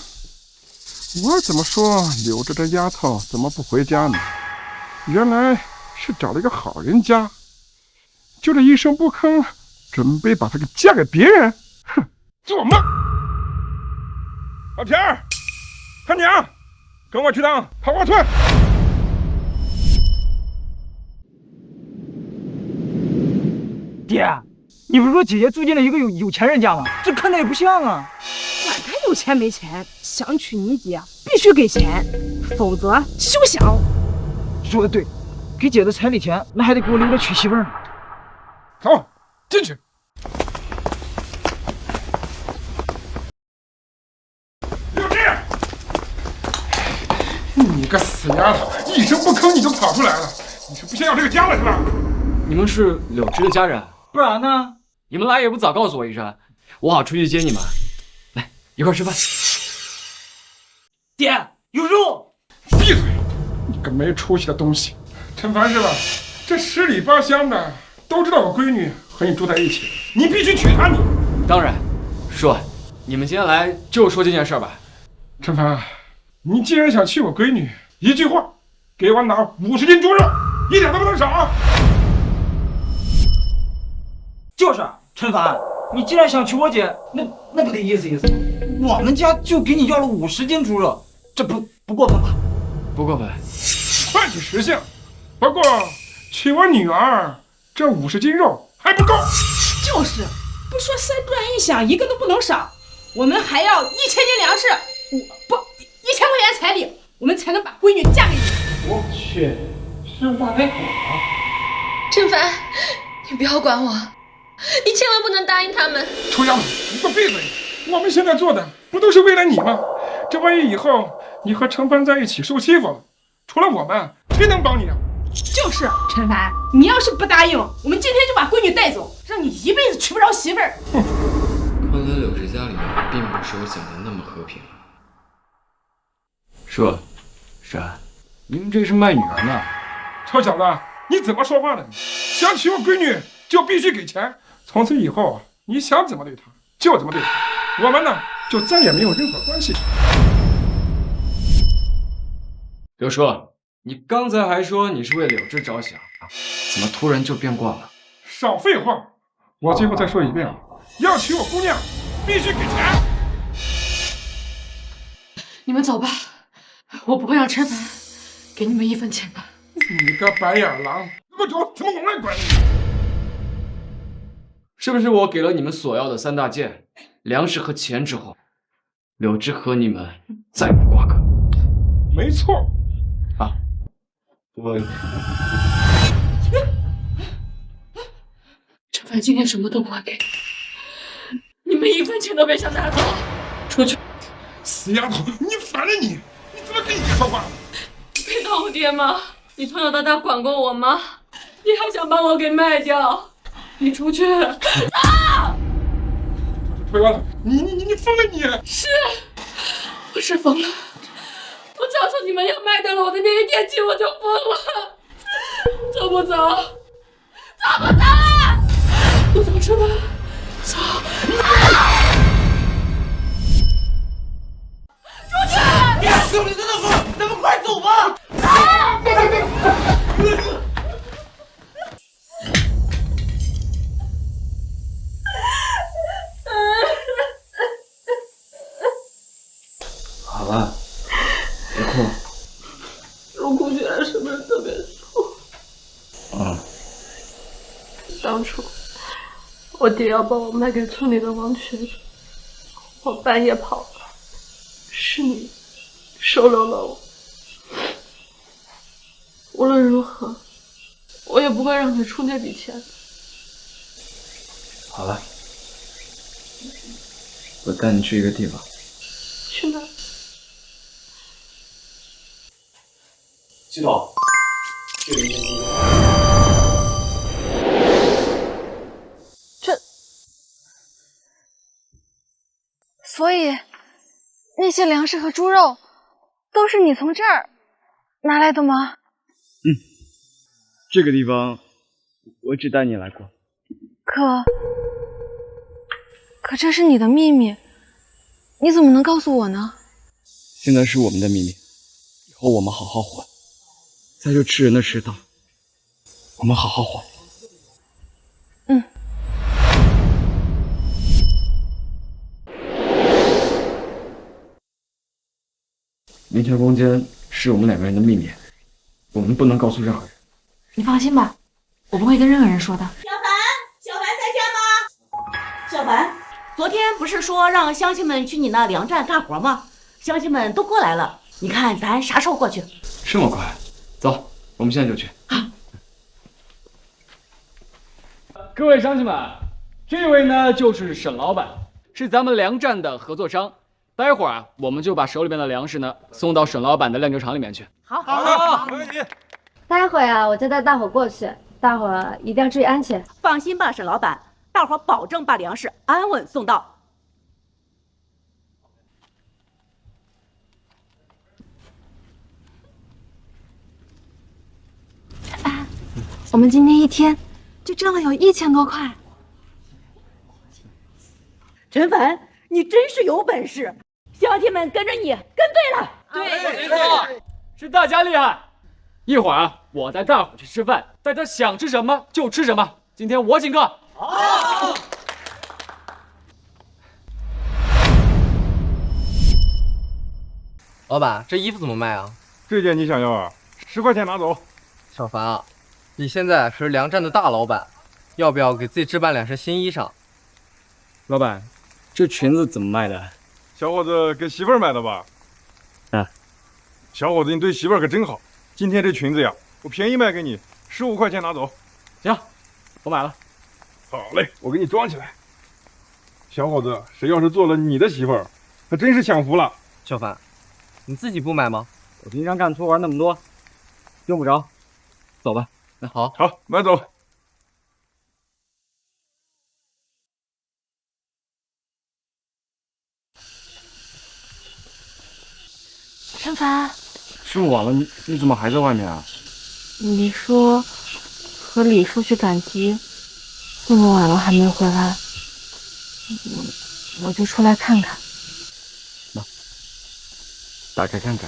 我怎么说柳枝这丫头怎么不回家呢？原来是找了一个好人家，就这一声不吭，准备把她给嫁给别人。哼，做梦！老田儿，他娘，跟我去趟桃花村。爹，你不是说姐姐住进了一个有钱人家吗？这看着也不像啊。管他有钱没钱，想娶你姐必须给钱，否则休想。说的对，给姐的彩礼钱，那还得给我留着娶媳妇呢。走，进去。你个死丫头，一声不吭你就跑出来了，你是不想要这个家了是吧？你们是柳枝的家人？不然呢？你们来也不早告诉我一声，我好出去接你们。来，一块吃饭。爹，有肉！闭嘴！你个没出息的东西！陈凡是吧？这10里8乡的都知道我闺女和你住在一起，你必须娶她你。当然，叔，你们今天来就说这件事吧。陈凡，你既然想娶我闺女，一句话，给我拿50斤猪肉，一点都不能少。就是陈凡，你既然想娶我姐，那不得意思意思？我们家就给你要了50斤猪肉，这不过分吧？不过分。快去实现。不过娶我女儿，这50斤肉还不够。就是，不说3转1响，一个都不能少。我们还要1000斤粮食，1000块钱彩礼，我们才能把闺女嫁给你。我去，是大太好了。陈凡，你不要管我，你千万不能答应他们。臭丫头，你给我闭嘴！我们现在做的不都是为了你吗？这万一以后你和陈凡在一起受欺负了，除了我们，谁能帮你啊？就是陈凡，你要是不答应，我们今天就把闺女带走，让你一辈子娶不着媳妇儿。看来柳枝家里并不是我想的那么和平。叔，婶，您这是卖女儿呢？臭小子，你怎么说话的？想娶我闺女就必须给钱，从此以后你想怎么对她就怎么对她。我们呢，就再也没有任何关系。刘叔，你刚才还说你是为柳枝着想，怎么突然就变卦了？少废话！我最后再说一遍啊，要娶我姑娘，必须给钱。你们走吧，我不会让陈凡给你们1分钱的。你个白眼狼，给我走！怎么往外拐？是不是我给了你们所要的3大件粮食和钱之后，柳枝和你们再无瓜葛？没错。啊，我陈凡今天什么都不会给你们1分钱都别想拿走，出去！死丫头，你烦了你！你怎么跟你爹说话？你配当我爹吗？你从小到大管过我吗？你还想把我给卖掉？你出去！啊！推完了，你疯了你！是，我是疯了。我告诉你们要卖掉了我的那一天起，我就疯了。走不走？走不走啊？不走是吧？走！出去！别兄弟，真的疯，咱们快走吧！好了，别哭了。我哭起来是不是特别错？当初我爹要把我卖给村里的王瘸子，我半夜跑了，是你收留了我。无论如何，我也不会让他出那笔钱。好了，我带你去一个地方。去哪？系统，这个所以那些粮食和猪肉都是你从这儿拿来的吗？这个地方我只带你来过。可这是你的秘密，你怎么能告诉我呢？现在是我们的秘密，以后我们好好活。在这吃人的世道，我们好好活。明泉空间是我们2个人的秘密，我们不能告诉任何人。你放心吧，我不会跟任何人说的。小凡在家吗？小凡，昨天不是说让乡亲们去你那粮站干活吗？乡亲们都过来了，你看咱啥时候过去？这么快？走，我们现在就去。各位乡亲们，这位呢就是沈老板，是咱们粮站的合作商。待会儿啊，我们就把手里边的粮食呢送到沈老板的酿酒厂里面去。好，没问题。待会啊，我就带大伙过去，大伙一定要注意安全。放心吧，沈老板，大伙保证把粮食安稳送到。我们今天一天就挣了有1000多块。陈凡，你真是有本事，乡亲们跟着你，跟对了。对，没错，是大家厉害。一会儿啊，我带大伙去吃饭，大家想吃什么就吃什么。今天我请客。好。老板，这衣服怎么卖啊？这件你想要啊？10块钱拿走。小凡啊，你现在可是粮站的大老板，要不要给自己置办2身新衣裳？老板，这裙子怎么卖的？小伙子给媳妇儿买的吧？小伙子，你对媳妇儿可真好。今天这裙子呀，我便宜卖给你，15块钱拿走。行，我买了。好嘞，我给你装起来。小伙子，谁要是做了你的媳妇儿，可真是享福了。小凡，你自己不买吗？我平常干粗活那么多，用不着。走吧。那好，好，慢走。陈凡，这么晚了，你怎么还在外面啊？你说和李叔去赶集，这么晚了还没回来，我就出来看看。打开看看。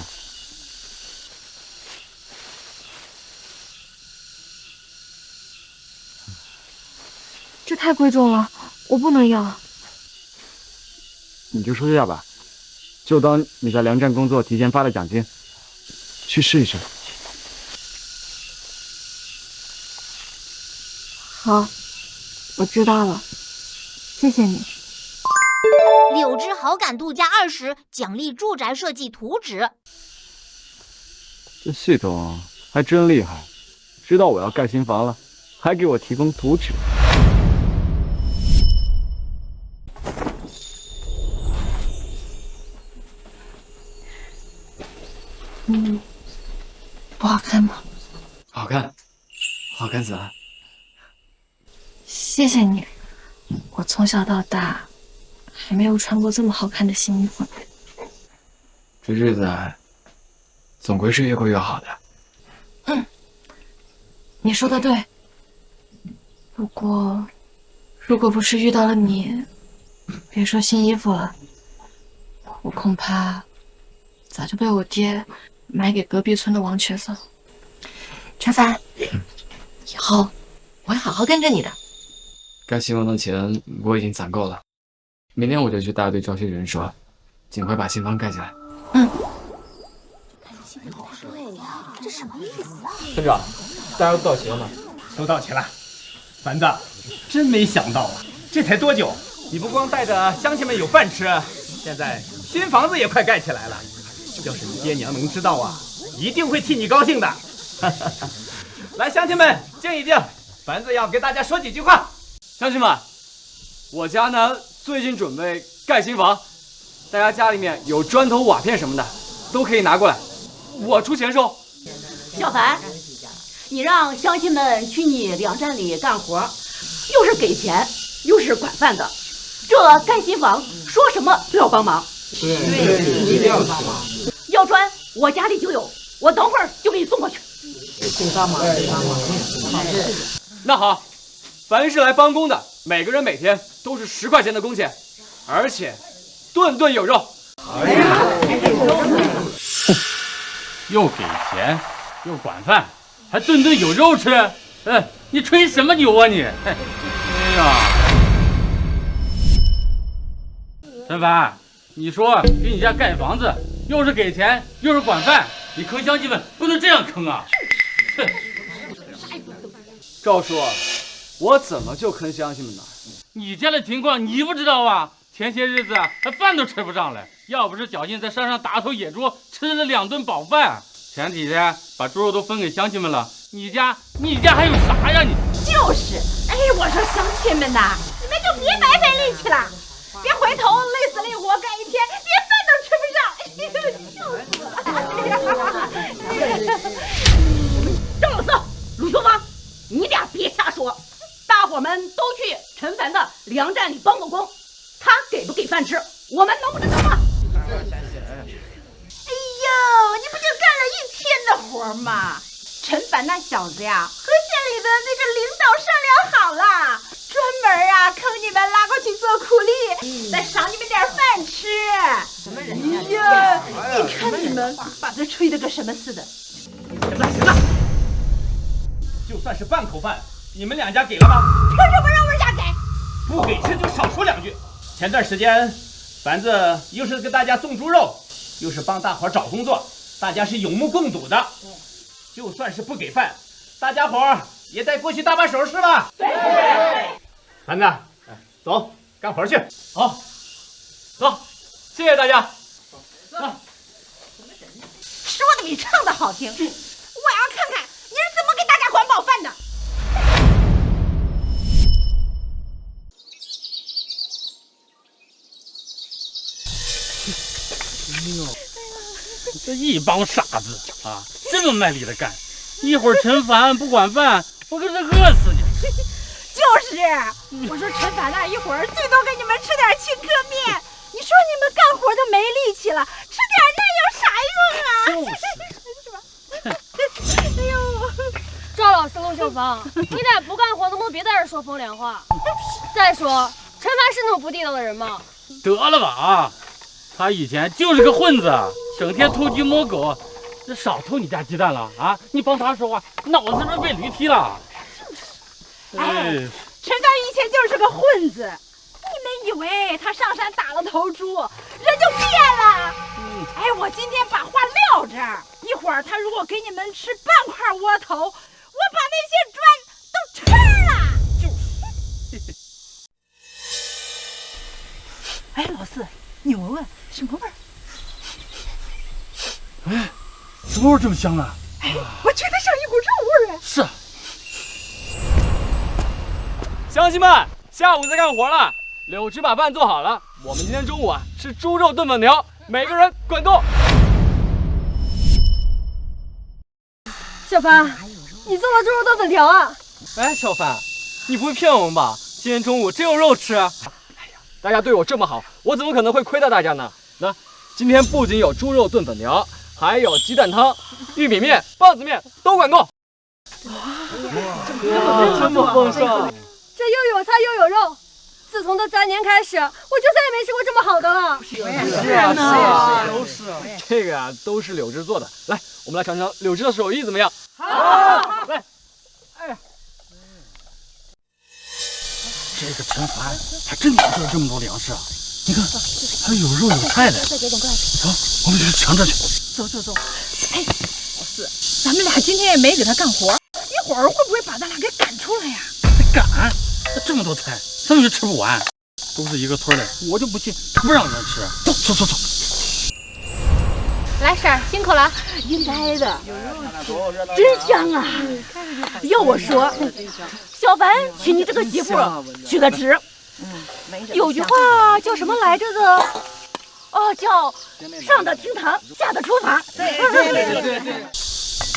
这太贵重了，我不能要。你就收下吧，就当你在粮站工作提前发的奖金，去试一试。好，我知道了，谢谢你。柳枝好感度加20，奖励住宅设计图纸。这系统还真厉害，知道我要盖新房了，还给我提供图纸。不好看吗？好看，好看死了。谢谢你，我从小到大还没有穿过这么好看的新衣服。这日子总归是越过越好的。你说的对。不过，如果不是遇到了你，别说新衣服了，我恐怕早就被我爹买给隔壁村的王瘸子了。陈凡，以后我会好好跟着你的。该新房的钱我已经攒够了，明天我就去大队招些人手，尽快把新房盖起来。这什么意思啊？村长，大家都到齐了吗？都到齐了。凡子，真没想到啊，这才多久，你不光带着乡亲们有饭吃，现在新房子也快盖起来了。要是你爹娘能知道啊，一定会替你高兴的。来，乡亲们静一静，凡子要给大家说几句话。乡亲们，我家呢最近准备盖新房，大家家里面有砖头、瓦片什么的，都可以拿过来，我出钱收。小凡，你让乡亲们去你粮站里干活，又是给钱，又是管饭的，这盖新房说什么都要帮忙。对，一定要帮忙。要砖，我家里就有，我等会儿就给你送过去。帮忙，那好，凡是来帮工的，每个人每天都是10块钱的工钱，而且顿顿有肉。又给钱，又管饭，还顿顿有肉吃。你吹什么牛啊你？哎呀，陈凡，你说给你家盖房子，又是给钱，又是管饭，你坑乡亲们不能这样坑啊！赵叔，我怎么就坑乡亲们呢？你家的情况你不知道啊？前些日子还饭都吃不上了，要不是侥幸在山上打头野猪，吃了2顿饱饭，前几天把猪肉都分给乡亲们了，你家还有啥呀你？就是，我说乡亲们呐，你们就别白费力气了，别回头累死累活干一天，连饭都吃不上。赵老四、鲁秋芳，你俩别瞎说，大伙们都去陈凡的粮站里帮过工，他给不给饭吃，我们能不知道吗？你不就干了1天的活吗？陈凡那小子呀，和县里的那个领导商量好了，专门坑你们拉过去做苦力，再赏你们点饭吃。什么人呀？你看你们把这吹得跟什么似的。行了，就算是半口饭，你们2家给了吗？凭什么让我家给？不给吃就少说2句。前段时间，凡子又是给大家送猪肉，又是帮大伙找工作，大家是有目共睹的。就算是不给饭，大家伙也得过去搭把手是吧？对。凡子，走，干活去。好，走，谢谢大家。说的比唱的好听，我要看看你是怎么给大家管饱饭的。这一帮傻子啊，这么卖力的干，一会儿陈凡不管饭，我可是饿死你。就是，我说陈凡呐，一会儿最多给你们吃点青稞面。你说你们干活都没力气了，吃点那有啥用啊？哎呦，赵老师、陆秀芳，你俩不干活能不能别在这说风凉话？再说，陈凡是那么不地道的人吗？得了吧啊！他以前就是个混子，整天偷鸡摸狗，这少偷你家鸡蛋了啊！你帮他说话，脑子是不是被驴踢了？哎，陈凡以前就是个混子，你们以为他上山打了头猪，人就变了？哎，我今天把话撂这儿，一会儿他如果给你们吃半块窝头，我把那些砖都吃了。哎，老四，你闻闻什么味儿？哎，什么味儿这么香啊？哎，我觉得像一股肉味儿啊。是。乡亲们，下午再干活了。柳枝把饭做好了，我们今天中午啊吃猪肉炖粉条，每个人管够。小凡，你做了猪肉炖粉条啊？哎，小凡，你不会骗我们吧？今天中午真有肉吃啊！哎呀，大家对我这么好，我怎么可能会亏待大家呢？那今天不仅有猪肉炖粉条，还有鸡蛋汤、玉米面、棒子面，都管够。这么丰盛！这又有菜又有肉，自从这3年开始，我就再也没吃过这么好的了。是，都是。这个啊，都是柳枝做的。来，我们来尝尝柳枝的手艺怎么样？好，来。哎呀，这个陈凡还真养出了这么多粮食啊！你看，还有肉有菜的。走，我们去尝尝去。走。哎，老四，咱们俩今天也没给他干活，一会儿会不会把咱俩给赶出来呀？赶？这么多菜，根本就吃不完。都是一个村的，我就不信他不让人吃。走。来，婶儿辛苦了。应该的，真香啊！要我说，小凡娶你这个媳妇娶得值。有句话叫什么来着的？哦，叫上得厅堂，下得厨房。对。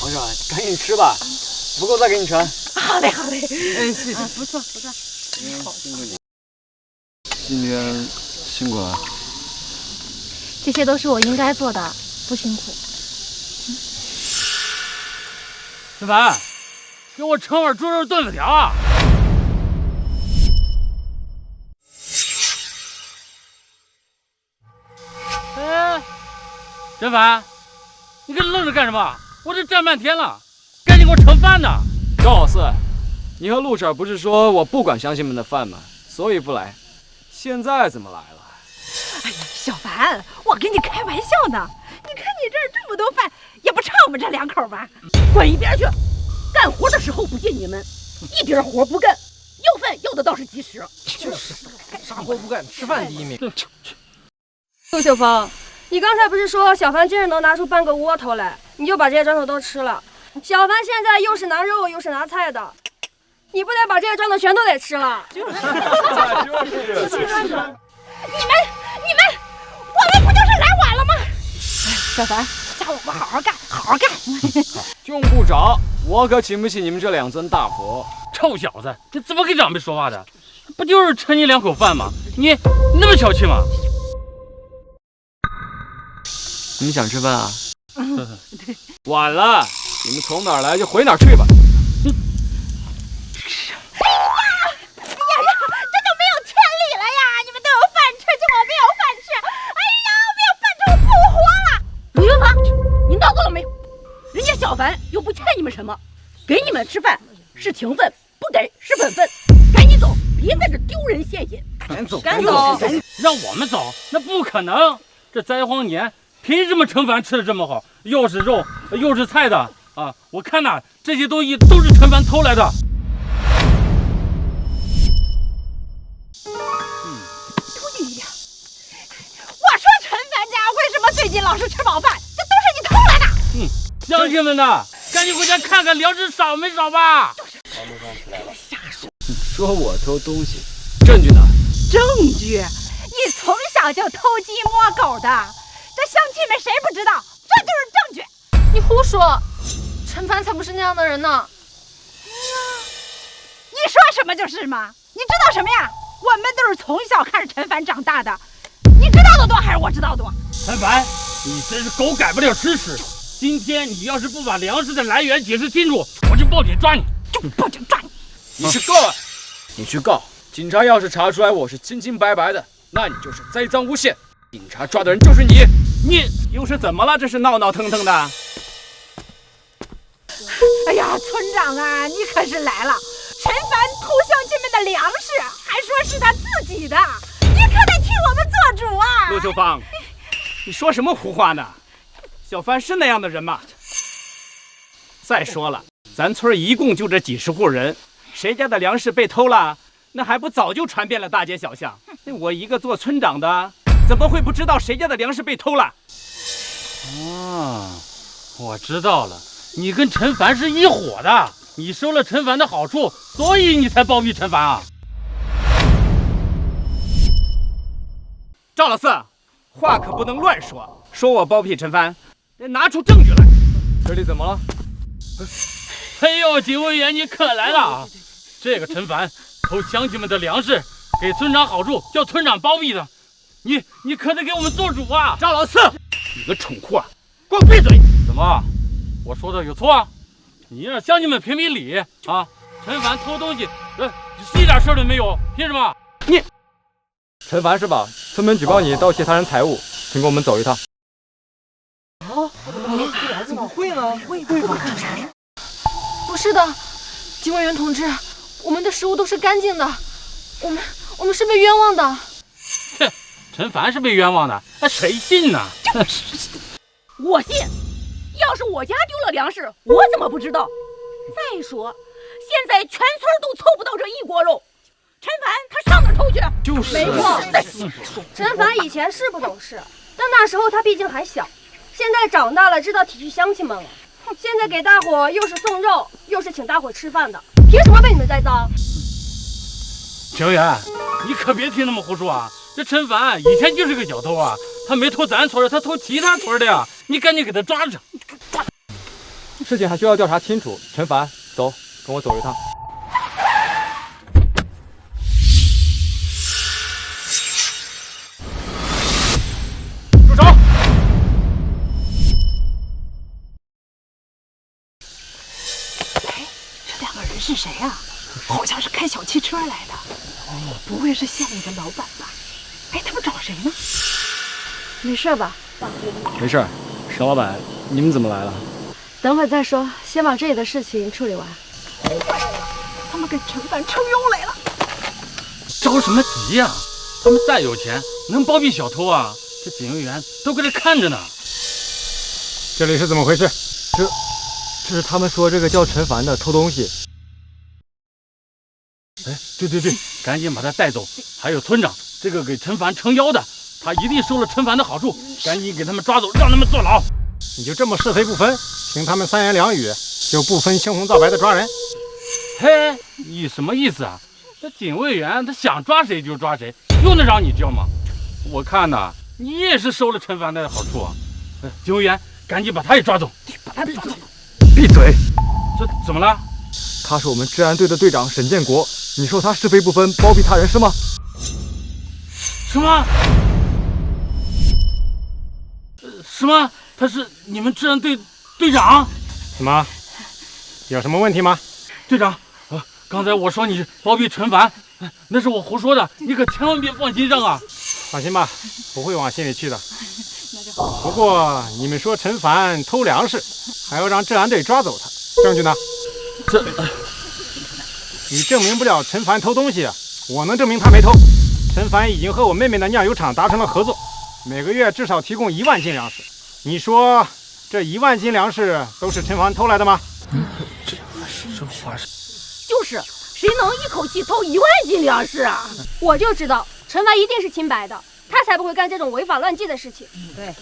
皇上，赶紧吃吧，不够再给你盛。好嘞。哎，谢谢。不错。好，辛苦你。今天辛苦了。这些都是我应该做的，不辛苦。陈凡，给我盛碗猪肉炖粉条啊！哎，陈凡，你跟愣着干什么？我这站半天了，赶紧给我盛饭呢！赵老四，你和陆婶不是说我不管乡亲们的饭吗？所以不来，现在怎么来了？哎呀，小凡，我跟你开玩笑呢。你看你这儿这么多饭，也不差我们这2口吧？滚一边去！干活的时候不见你们，一点活不干，要饭要的倒是及时。就是，啥活不干，吃饭第一名。陆秀峰，你刚才不是说小凡真是能拿出半个窝头来，你就把这些砖头都吃了？小凡现在又是拿肉又是拿菜的，你不得把这些砖头全都得吃了？你们，我们不就是来晚了吗？小凡，下午我们好好干。用不着，我可请不起你们这2尊大佛。臭小子，你怎么跟长辈说话的？不就是盛你2口饭吗？你那么小气吗？你们想吃饭啊？晚了，你们从哪儿来就回哪儿去吧。这就没有天理了呀！你们都有饭吃，就我没有饭吃。哎呀，没有饭吃，我不活了！李元芳，你闹够了没有？人家小凡又不欠你们什么，给你们吃饭是情分，不给是本分。赶紧走，别在这丢人现眼。赶走！让我们走？那不可能！这灾荒年，凭什么陈凡吃的这么好？又是肉又是菜的啊！我看呐，这些东西都是陈凡偷来的。我说陈凡家为什么最近老是吃饱饭？这都是你偷来的。乡亲们呐，赶紧回家看看粮食少没少吧。瞎说！你说我偷东西，证据呢？证据？你从小就偷鸡摸狗的，这乡亲们谁不知道？这就是证据。你胡说，陈凡才不是那样的人呢。你说什么就是吗？你知道什么呀？我们都是从小看着陈凡长大的，你知道的多还是我知道的多？陈凡，你真是狗改不了吃屎！今天你要是不把粮食的来源解释清楚，我就报警抓你！就报警抓你！你去告啊！你去告！警察要是查出来我是清清白白的，那你就是栽赃诬陷，警察抓的人就是你。你又是怎么了？这是闹闹腾腾的。哎呀，村长啊，你可是来了！陈凡偷乡亲们的粮食，还说是他自己的，你可得替我们做主啊！陆秀芳，你说什么胡话呢？小帆是那样的人吗？再说了，咱村一共就这几十户人，谁家的粮食被偷了，那还不早就传遍了大街小巷？我一个做村长的，怎么会不知道谁家的粮食被偷了？啊，我知道了，你跟陈凡是一伙的，你收了陈凡的好处，所以你才包庇陈凡啊！赵老四，话可不能乱说，说我包庇陈凡，得拿出证据来。这里怎么了？哎呦，警卫员你可来了啊！这个陈凡偷乡亲们的粮食，给村长好处，叫村长包庇他，你可得给我们做主啊！赵老四，你个蠢货，给我闭嘴！怎么，我说的有错啊？你让乡亲们评评理啊！陈凡偷东西，是一点事儿都没有，凭什么？你陈凡是吧？村民举报你盗窃他人财物，请跟我们走一趟。啊？怎么会呢？会不可能。不是的，警卫员同志，我们的食物都是干净的，我们是被冤枉的。哼，陈凡是被冤枉的，那谁信呢？我信。要是我家丢了粮食，我怎么不知道？再说，现在全村都凑不到这一锅肉，陈凡他上哪儿偷去？就是没错，陈凡以前是不懂事，但那时候他毕竟还小，现在长大了，知道体恤乡亲们了。现在给大伙又是送肉，又是请大伙吃饭的，凭什么被你们栽赃？警卫员，你可别听那么胡说啊！这陈凡以前就是个小偷啊，他没偷咱村的，他偷其他村的呀！你赶紧给他抓着。事情还需要调查清楚。陈凡，走，跟我走一趟。住手！哎，这两个人是谁啊？好像是开小汽车来的。不会是县里的老板吧？哎，他们找谁呢？没事吧？没事，沈老板，你们怎么来了？等会儿再说，先把这里的事情处理完。他们跟陈凡撑腰来了。着什么急呀？他们再有钱，能包庇小偷啊？这警卫员都搁这看着呢。这里是怎么回事？这是他们说这个叫陈凡的偷东西。哎，对，赶紧把他带走。还有村长，这个给陈凡撑腰的，他一定收了陈凡的好处，赶紧给他们抓走，让他们坐牢。你就这么是非不分，凭他们三言两语就不分青红皂白的抓人？嘿，你什么意思啊？这警卫员他想抓谁就抓谁，用得着你教吗？我看呐，你也是收了陈凡的好处啊！警卫员，赶紧把他也抓走！把他抓走！闭嘴！这怎么了？他是我们治安队的队长沈建国，你说他是非不分，包庇他人是吗？什么？什么？他是你们治安队队长？怎么？有什么问题吗？队长，刚才我说你包庇陈凡，那是我胡说的，你可千万别放心上啊！放心吧，不会往心里去的。不过你们说陈凡偷粮食，还要让治安队抓走他，证据呢？你证明不了陈凡偷东西，我能证明他没偷。陈凡已经和我妹妹的酿油厂达成了合作，每个月至少提供1万斤粮食。你说这1万斤粮食都是陈凡偷来的吗？这话是……就是谁能一口气偷1万斤粮食啊？我就知道陈凡一定是清白的，他才不会干这种违法乱纪的事情。对，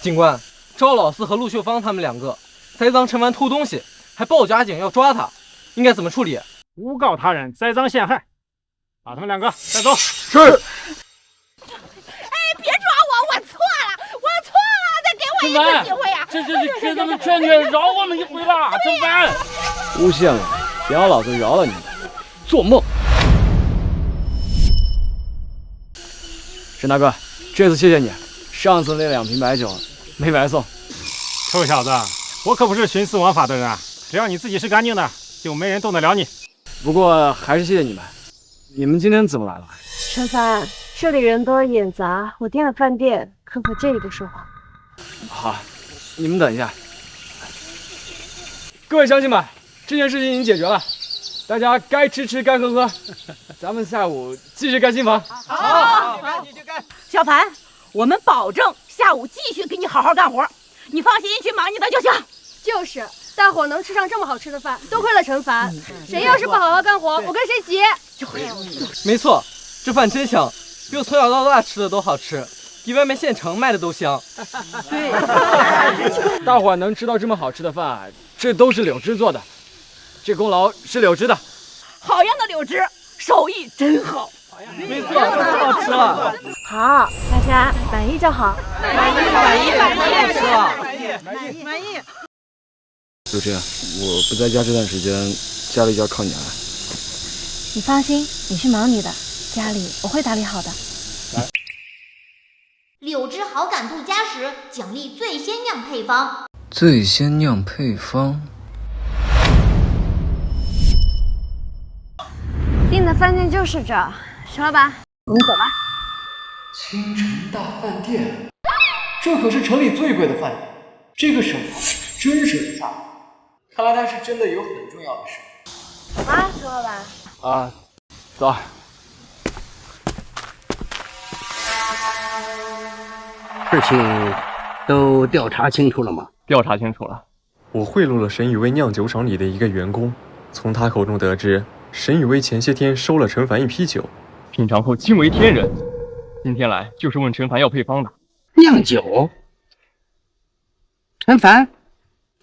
警官，赵老四和陆秀芳他们2个栽赃陈凡偷东西，还报假警要抓他，应该怎么处理？诬告他人，栽赃陷害，把他们2个带走。是。哎，别抓我，我错了，再给我一次机会呀！这给他们劝劝，饶我们一回吧，陈凡。诬陷了，谁让老子饶了你？做梦！沈大哥，这次谢谢你，上次那2瓶白酒没白送。臭小子，我可不是徇私枉法的人啊！只要你自己是干净的，就没人动得了你。不过还是谢谢你们。你们今天怎么来了？陈凡，这里人多眼杂，我订了饭店，可这里不说话。好，你们等一下。各位乡亲们，这件事情已经解决了，大家该吃吃，该喝喝，咱们下午继续干新房。好，继续干。小凡，我们保证下午继续给你好好干活，你放心去忙你的就行。就是，大伙能吃上这么好吃的饭，多亏了陈凡。谁要是不好好干活，我跟谁急。没错，这饭真香，比我从小到大吃的都好吃，比外面现成卖的都香。对，大伙能吃到这么好吃的饭，这都是柳枝做的，这功劳是柳枝的。好样的，柳枝，手艺真好。没错，太好吃了。好，大家满意就好。满意，太好吃了。满意。就这样，我不在家这段时间，家里就要靠你了。你放心，你去忙你的，家里我会打理好的。柳枝好感度加10，奖励最鲜酿配方。最鲜酿配方。订的饭店就是这，石老板，你走吧。青城大饭店，这可是城里最贵的饭店，这个省真是不大。看来他是真的有很重要的事。走吧，石老板。啊，走。事情都调查清楚了吗？调查清楚了。我贿赂了沈雨薇酿酒厂里的一个员工，从他口中得知，沈雨薇前些天收了陈凡一批酒，品尝后惊为天人。今天来就是问陈凡要配方的。酿酒？陈凡，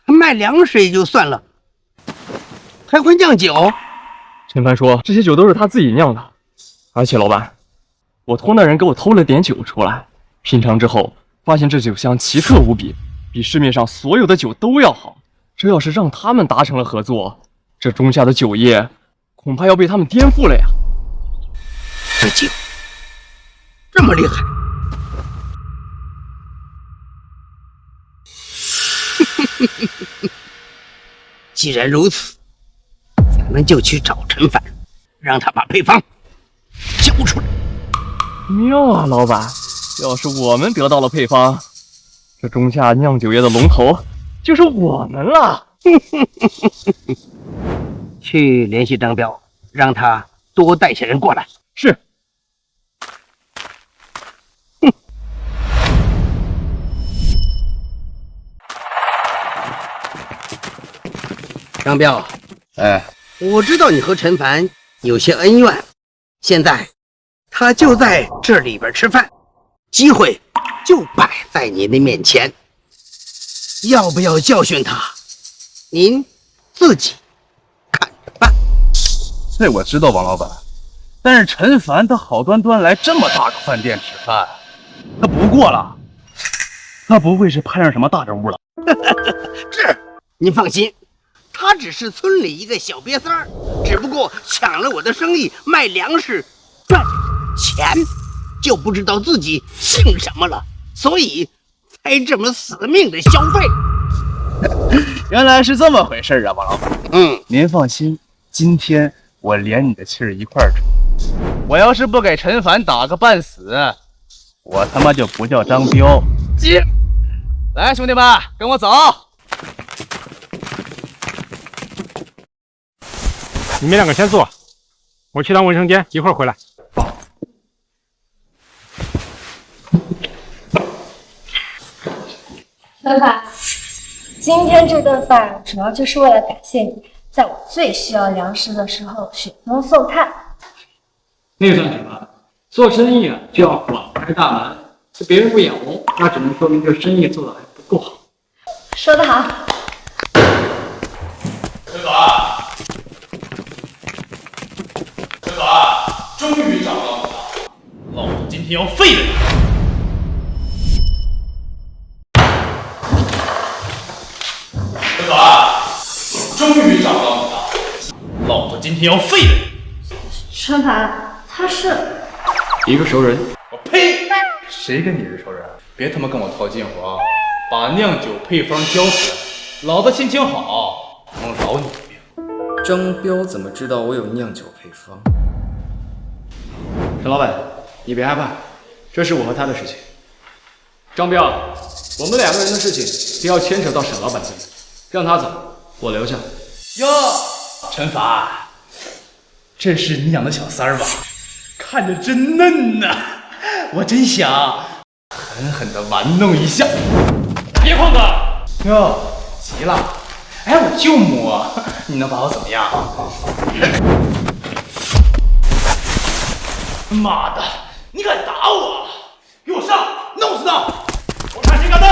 他卖凉水也就算了，还会酿酒？陈凡说这些酒都是他自己酿的，而且老板，我托那人给我偷了点酒出来，品尝之后发现这酒香奇特无比，比市面上所有的酒都要好。这要是让他们达成了合作，这中下的酒业恐怕要被他们颠覆了呀。这酒这么厉害，既然如此，咱们就去找陈凡，让他把配方交出来。妙啊，老板！要是我们得到了配方，这中下酿酒业的龙头就是我们了。去联系张彪，让他多带些人过来。是。张彪，哎，我知道你和陈凡有些恩怨，现在他就在这里边吃饭，机会就摆在你的面前，要不要教训他？您自己看着办。这我知道，王老板。但是陈凡他好端端来这么大个饭店吃饭，他不过了，他不会是攀上什么大人物了？这您放心，他只是村里一个小瘪三儿，只不过抢了我的生意，卖粮食赚钱，就不知道自己姓什么了，所以才这么死命的消费。原来是这么回事啊，王老板。您放心，今天我连你的气儿一块儿出。我要是不给陈凡打个半死，我他妈就不叫张彪。接，来，兄弟们，跟我走。你们两个先坐，我去趟卫生间，一会儿回来。陈凡，今天这顿饭主要就是为了感谢你，在我最需要粮食的时候雪中送炭。那算什么？做生意啊，就要广开大门。这别人不眼红，那只能说明这生意做的还不够好。说得好。陈凡，陈凡，终于找到你了！老子今天要废了你！陈凡，终于找到你了！老子今天要废了你！陈凡。他是一个熟人。我呸！谁跟你是熟人？别他妈跟我套近乎啊！把酿酒配方交出来，老子心情好，能饶你一命。张彪怎么知道我有酿酒配方？陈老板，你别害怕，这是我和他的事情。张彪，我们2个人的事情不要牵扯到沈老板这里，让他走，我留下。哟，陈凡，这是你养的小三儿吧？看着真嫩呐，我真想狠狠地玩弄一下。别碰他！哟，急了？哎，我就摸，你能把我怎么样？妈的，你敢打我！给我上，弄死他！我看谁敢动！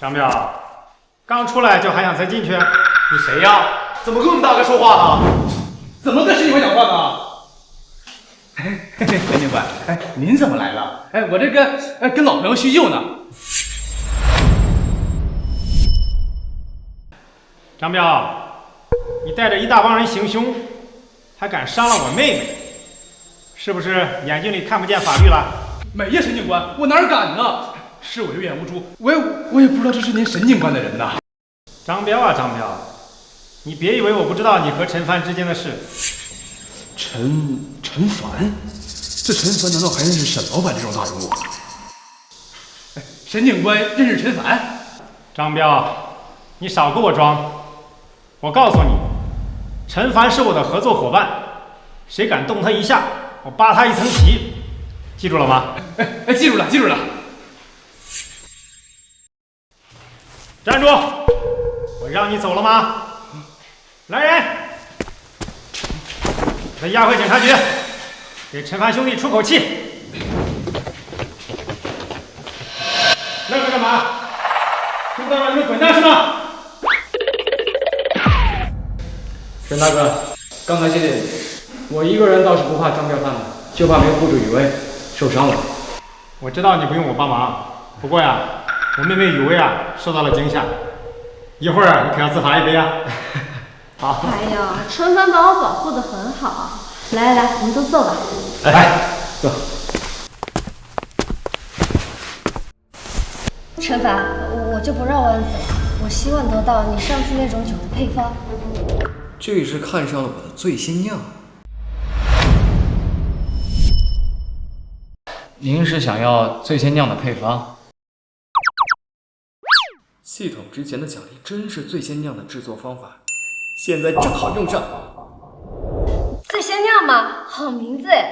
张彪，刚出来就还想再进去？你谁呀？怎么跟我们大哥说话呢？怎么跟沈警官讲话呢？沈警官，哎，您怎么来了？哎，我这个跟老朋友叙旧呢。张彪，你带着一大帮人行凶，还敢伤了我妹妹，是不是眼睛里看不见法律了？没呀，沈警官，我哪敢呢？是我有眼无珠，我也不知道这是您沈警官的人呐。张彪啊，张彪，你别以为我不知道你和陈凡之间的事。陈凡，这陈凡难道还认识沈老板这种大人物？沈警官认识陈凡？张彪，你少给我装！我告诉你，陈凡是我的合作伙伴，谁敢动他一下，我扒他一层皮，记住了吗？哎，记住了，记住了。站住！我让你走了吗？来人，把他押回警察局，给陈凡兄弟出口气。愣着干嘛？知道让你们滚蛋是吗？沈大哥，刚才谢谢你，我一个人倒是不怕张彪他们，就怕没有护住雨薇受伤了。我知道你不用我帮忙，不过呀，我妹妹雨薇啊受到了惊吓，一会儿你可要自罚一杯啊。好。哎呀，陈凡把我保护得很好。来来来，我们都坐吧。来，坐。陈凡，我就不绕弯子了。我希望得到你上次那种酒的配方。这是看上了我的醉仙酿。您是想要醉仙酿的配方？系统之前的奖励真是醉仙酿的制作方法，现在正好用上。醉仙酿嘛，好名字哎！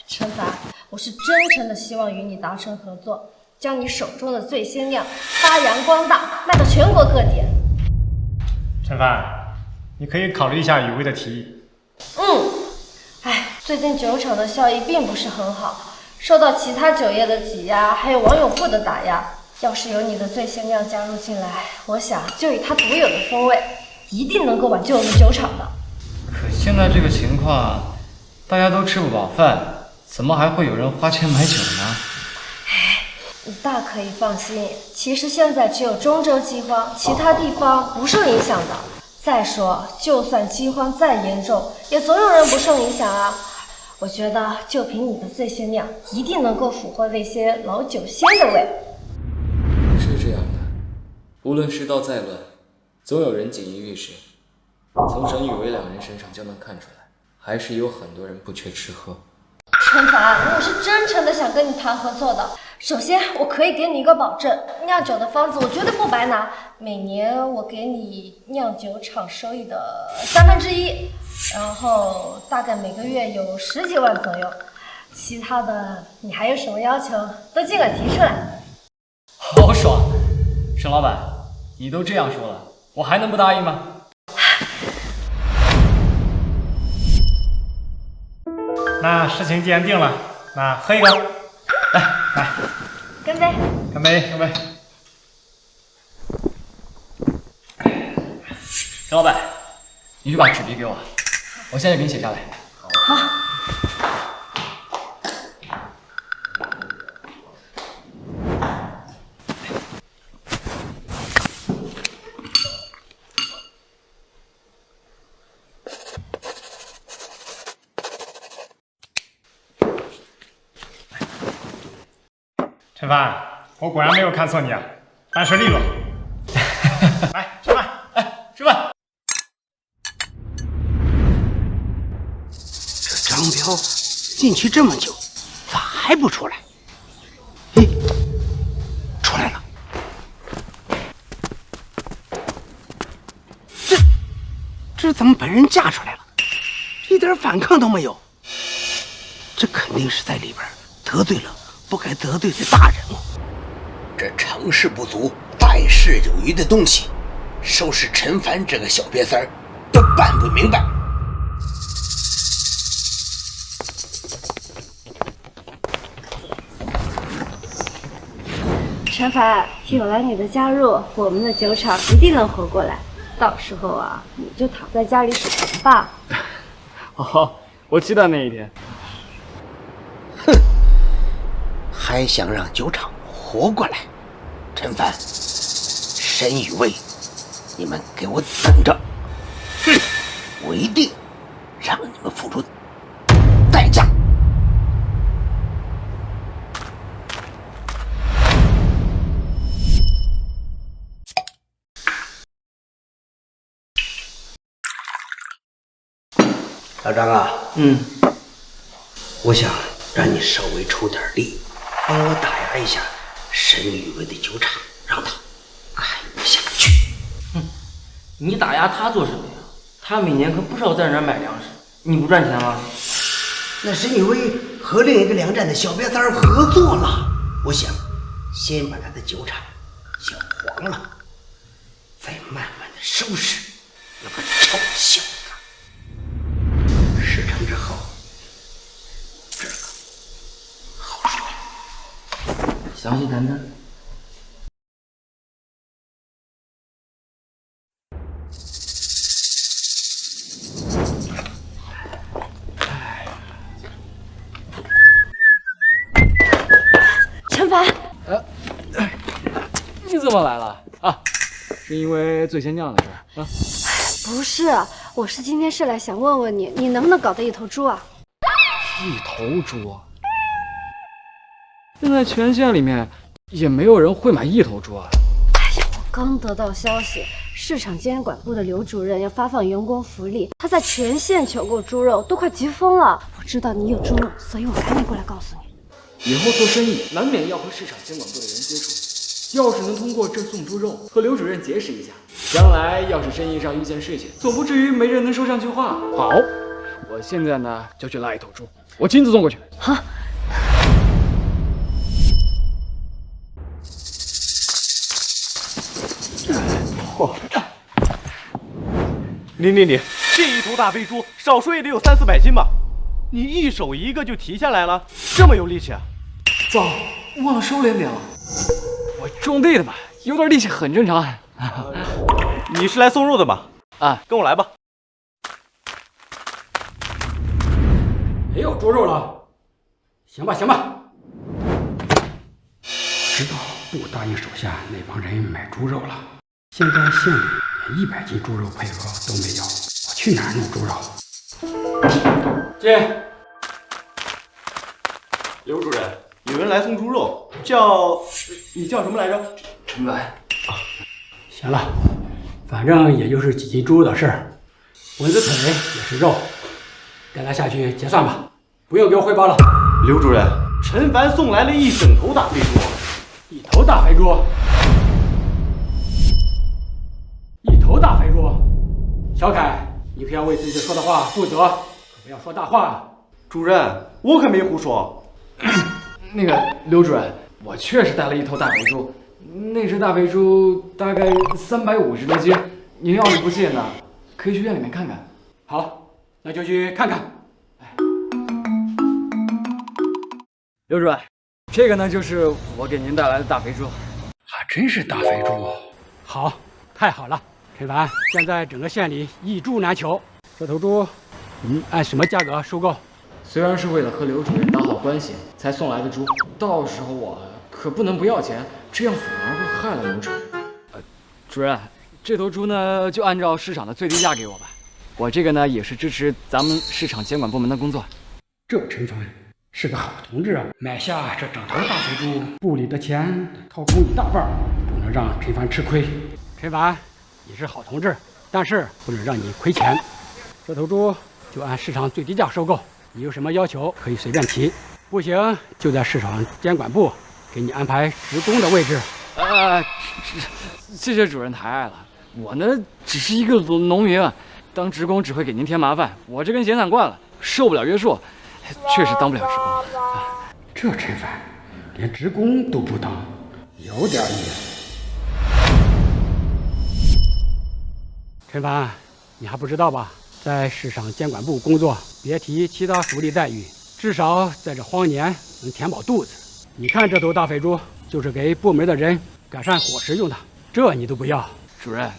陈凡，我是真诚的希望与你达成合作，将你手中的醉仙酿发扬光大，卖到全国各地。陈凡，你可以考虑一下雨薇的提议。最近酒厂的效益并不是很好，受到其他酒业的挤压，还有王永富的打压。要是有你的醉仙酿加入进来，我想就以它独有的风味，一定能够挽救我们酒厂的。可现在这个情况，大家都吃不饱饭，怎么还会有人花钱买酒呢？你大可以放心，其实现在只有中州饥荒，其他地方不受影响的。再说，就算饥荒再严重，也总有人不受影响啊。我觉得就凭你的醉仙酿，一定能够俘获那些老酒仙的味。是这样的，无论世道再乱，总有人锦衣玉食。从沈雨薇2人身上就能看出来，还是有很多人不缺吃喝。陈凡，我是真诚的想跟你谈合作的。首先，我可以给你一个保证，酿酒的方子我绝对不白拿，每年我给你酿酒厂收益的1/3，然后大概每个月有10几万左右。其他的你还有什么要求，都尽管提出来。好爽！沈老板，你都这样说了，我还能不答应吗？那事情既然定了，那喝一个，来，干杯！干杯！干杯！沈老板，你去把纸笔给我，我现在给你写下来。好。陈凡，我果然没有看错你啊，办事利落。来吃饭，吃饭。这张彪进去这么久，还不出来？嘿，出来了！这怎么把人架出来了？一点反抗都没有。这肯定是在里边得罪了不该得罪的大人物。这成事不足败事有余的东西，收拾陈凡这个小瘪三儿都办不明白。陈凡，有了你的加入，我们的酒厂一定能活过来。到时候啊，你就躺在家里数钱吧。好，我期待那一天。哼，还想让酒厂活过来？陈凡、申雨薇，你们给我等着！哼，我一定让你们付出代价。老张啊，我想让你稍微出点力，帮我打压一下申雨薇的酒厂，让他开不下去。你打压他做什么呀？他每年可不少在那儿买粮食，你不赚钱吗？那申雨薇和另一个粮站的小瘪三合作了，我想先把他的酒厂搅黄了，再慢慢的收拾那个臭小子。事成之后，这个好说。详细谈谈。陈凡，你怎么来了啊？是因为醉仙酿的事啊？不是，我是今天是来想问问你，你能不能搞到一头猪啊？一头猪？现在全县里面也没有人会买一头猪啊。刚得到消息，市场监管部的刘主任要发放员工福利，他在全县求购猪肉，都快急疯了。我知道你有猪肉，所以我赶紧过来告诉你。以后做生意难免要和市场监管部的人接触，要是能通过这送猪肉和刘主任结识一下，将来要是生意上遇见事情，总不至于没人能说上句话。好，我现在呢就去拉一头猪，我亲自送过去。好。你，这一头大肥猪少说也得有300-400斤吧？你一手一个就提下来了，这么有力气啊？早忘了收敛点了。我种地的嘛，有点力气很正常。你是来送肉的吧？啊，跟我来吧。没有猪肉了，行吧。知道不答应手下那帮人买猪肉了，现在县里连100斤猪肉配额都没有，我去哪儿弄猪肉？接。刘主任，有人来送猪肉，你叫什么来着？陈凡。行了，反正也就是几斤猪肉的事儿，蚊子腿也是肉，带他下去结算吧，不用给我汇报了。刘主任，陈凡送来了一整头大肥猪。一头大肥猪，小凯，你可要为自己说的话负责，可不要说大话。主任，我可没胡说。那个刘主任，我确实带了一头大肥猪，那只大肥猪大概350多斤，您要是不信呢，可以去院里面看看。好，那就去看看。刘主任，这个呢就是我给您带来的大肥猪，还真是大肥猪。好，太好了，陈凡，现在整个县里一猪难求，这头猪，按什么价格收购？虽然是为了和刘主任打好关系才送来的猪，到时候我可不能不要钱，这样反而会害了刘主任。主任，这头猪呢就按照市场的最低价给我吧，我这个呢也是支持咱们市场监管部门的工作。这陈凡是个好同志啊，买下这整头大肥猪，部里的钱得掏空一大半，不能让陈凡吃亏。陈凡，你是好同志，但是不能让你亏钱。这头猪就按市场最低价收购，你有什么要求可以随便提。不行就在市场监管部给你安排职工的位置。谢谢主任抬爱了。我呢，只是一个农民，当职工只会给您添麻烦。我这根闲散惯了，受不了约束，确实当不了职工。这陈凡连职工都不当，有点意思。陈凡，你还不知道吧？在市场监管部工作，别提其他福利待遇，至少在这荒年能填饱肚子。你看这头大肥猪，就是给部门的人改善伙食用的，这你都不要。主任，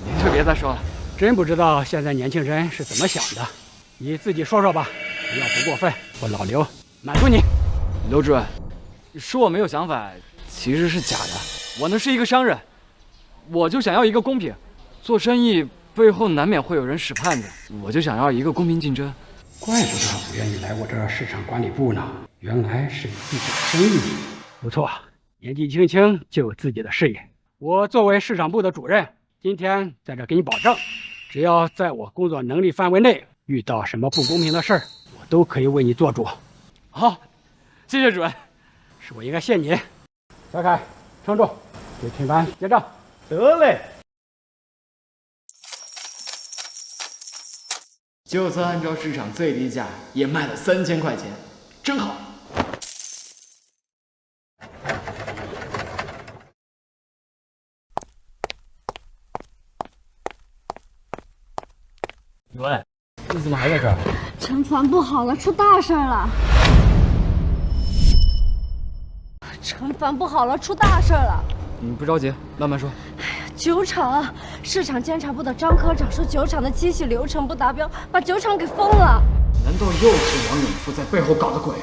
您就别再说了。真不知道现在年轻人是怎么想的，你自己说说吧，不要不过分，我老刘满足你。刘主任，说我没有想法，其实是假的。我呢是一个商人，我就想要一个公平。做生意背后难免会有人使绊子，我就想要一个公平竞争。怪不得不愿意来我这市场管理部呢，原来是有自己的生意。不错，年纪轻轻就有自己的事业。我作为市场部的主任，今天在这给你保证，只要在我工作能力范围内，遇到什么不公平的事儿，我都可以为你做主。好，谢谢主任。是我应该谢你。小凯，撑住，给陈凡结账。得嘞。就算按照市场最低价，也卖了3000块钱，真好。喂，你怎么还在这儿？陈凡不好了，出大事了！陈凡不好了，出大事了！你不着急，慢慢说。酒厂，市场监察部的张科长说酒厂的机器流程不达标，把酒厂给封了。难道又是王永富在背后搞的鬼？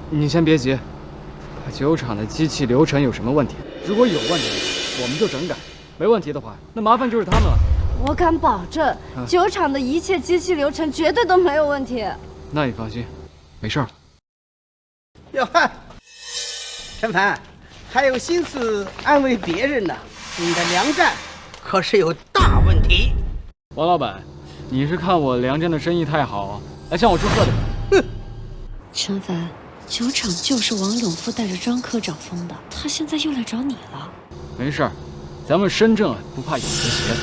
你先别急，把酒厂的机器流程有什么问题？如果有问题，我们就整改；没问题的话，那麻烦就是他们了。我敢保证，酒厂的一切机器流程绝对都没有问题。那你放心，没事了。哟呵，陈凡，还有心思安慰别人呢？你的粮站可是有大问题。王老板，你是看我粮站的生意太好，来向我祝贺的？哼！陈凡，酒厂就是王永富带着张科长封的，他现在又来找你了。没事儿，咱们深圳不怕有邪邪。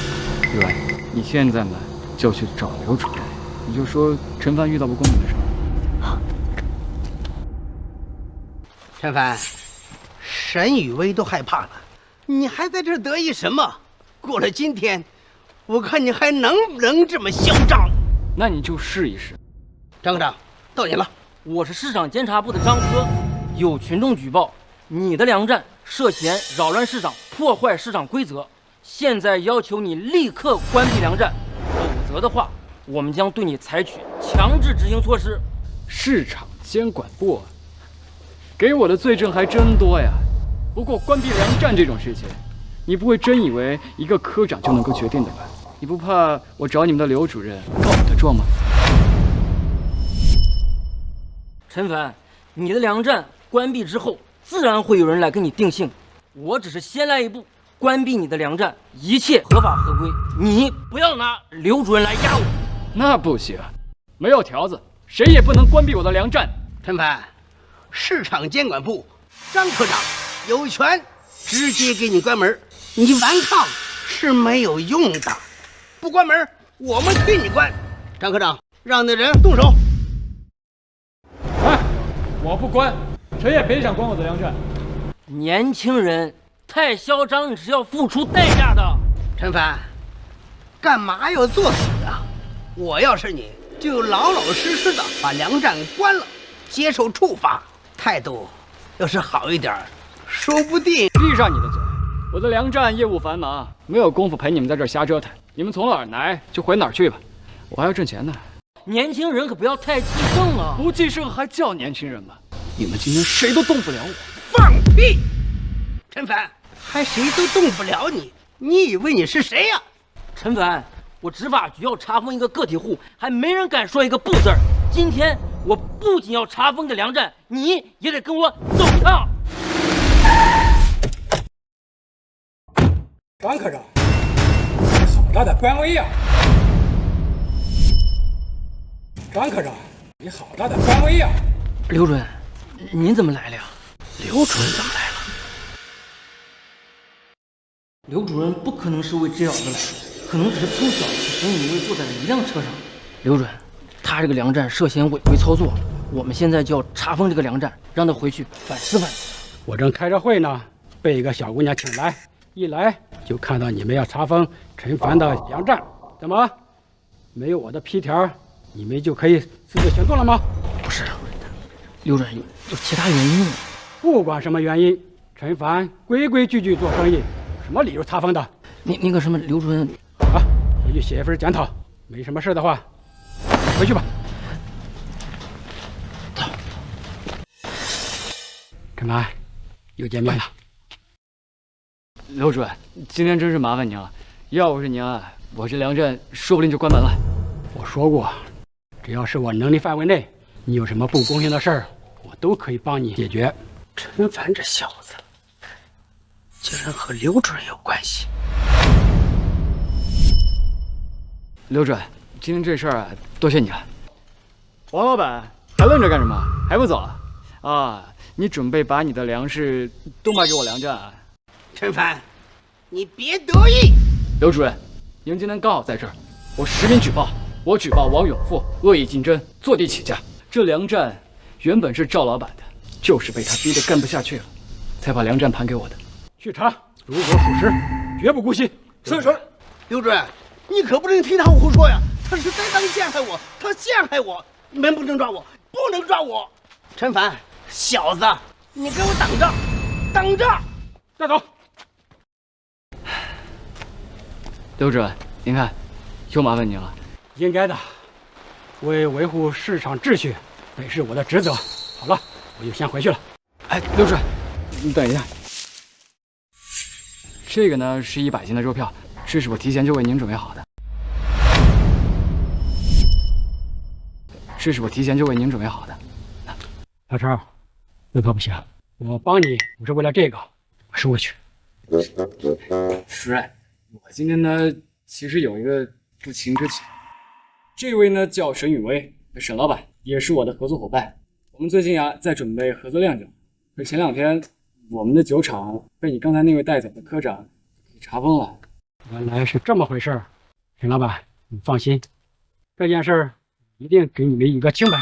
对吧？你现在呢就去找刘主任，你就说陈凡遇到不公平的事儿。陈凡，沈雨薇都害怕了，你还在这儿得意什么？过了今天，我看你还能不能这么嚣张？那你就试一试。张科长，到你了。我是市场监察部的张科，有群众举报你的粮站涉嫌扰乱市场、破坏市场规则。现在要求你立刻关闭粮站，否则的话，我们将对你采取强制执行措施。市场监管部给我的罪证还真多呀。不过关闭粮站这种事情，你不会真以为一个科长就能够决定的吧？你不怕我找你们的刘主任告你的状吗？陈凡，你的粮站关闭之后，自然会有人来跟你定性。我只是先来一步。关闭你的粮站，一切合法合规。你不要拿刘主任来压我。那不行，没有条子，谁也不能关闭我的粮站。陈凡，市场监管部张科长有权直接给你关门，你顽抗是没有用的。不关门，我们替你关。张科长，让那人动手。哎，我不关，谁也别想关我的粮站。年轻人。太嚣张，你是要付出代价的。陈凡，干嘛要作死啊？我要是你，就老老实实的把粮站关了，接受处罚。态度要是好一点，说不定……闭上你的嘴！我的粮站业务繁忙，没有功夫陪你们在这儿瞎折腾。你们从哪儿来就回哪儿去吧，我还要挣钱呢。年轻人可不要太气盛啊！不气盛还叫年轻人吗？你们今天谁都动不了我。放屁！陈凡。还谁都动不了你，你以为你是谁呀？陈凡，我执法局要查封一个个体户，还没人敢说一个不字儿。今天我不仅要查封你的粮站，你也得跟我走一趟。张科长，你好大的官威呀！张科长，你好大的官威呀！刘主任，您怎么来了呀？刘主任怎么来了？刘主任不可能是为这样的来的，可能只是凑巧和沈雨薇坐在了一辆车上。刘主任，他这个粮站涉嫌违规操作，我们现在就要查封这个粮站，让他回去反思反思。我正开着会呢，被一个小姑娘请来，一来就看到你们要查封陈凡的粮站，怎么？没有我的批条，你们就可以私自行动了吗？不是，刘主任有其他原因。不管什么原因，陈凡规规矩矩做生意，什么理由查封的？那个什么，刘主任，啊，回去写一份检讨，没什么事的话，回去吧。走。陈凡，又见面了。刘主任，今天真是麻烦您了，要不是您啊，我这粮站说不定就关门了。我说过，只要是我能力范围内，你有什么不公平的事儿，我都可以帮你解决。陈凡这小子，竟然和刘主任有关系。刘主任，今天这事儿啊，多谢你了。王老板，还愣着干什么？还不走啊？啊，你准备把你的粮食都卖给我粮站啊？陈凡，你别得意。刘主任，您今天刚好在这儿，我实名举报，我举报王永富恶意竞争、坐地起价。这粮站原本是赵老板的，就是被他逼得干不下去了，才把粮站盘给我的。去查，如果属实，绝不姑息。说，刘主任，你可不能听他胡说呀！他是栽赃陷害我，他陷害我，你们不能抓我，不能抓我！陈凡，小子，你给我等着，等着！带走。刘主任，您看，又麻烦您了。应该的，为维护市场秩序，本是我的职责。好了，我就先回去了。哎，刘主任，你等一下。这个呢是100斤的肉票，这是我提前就为您准备好的。这是我提前就为您准备好的。老超，这可不行，我帮你不是为了这个，我收回去。主任，我今天呢其实有一个不情之请。这位呢叫沈雨薇，沈老板，也是我的合作伙伴。我们最近啊在准备合作酿酒，可前2天我们的酒厂被你刚才那位带走的科长给查封了。原来是这么回事儿，沈老板，你放心，这件事儿一定给你们一个清白。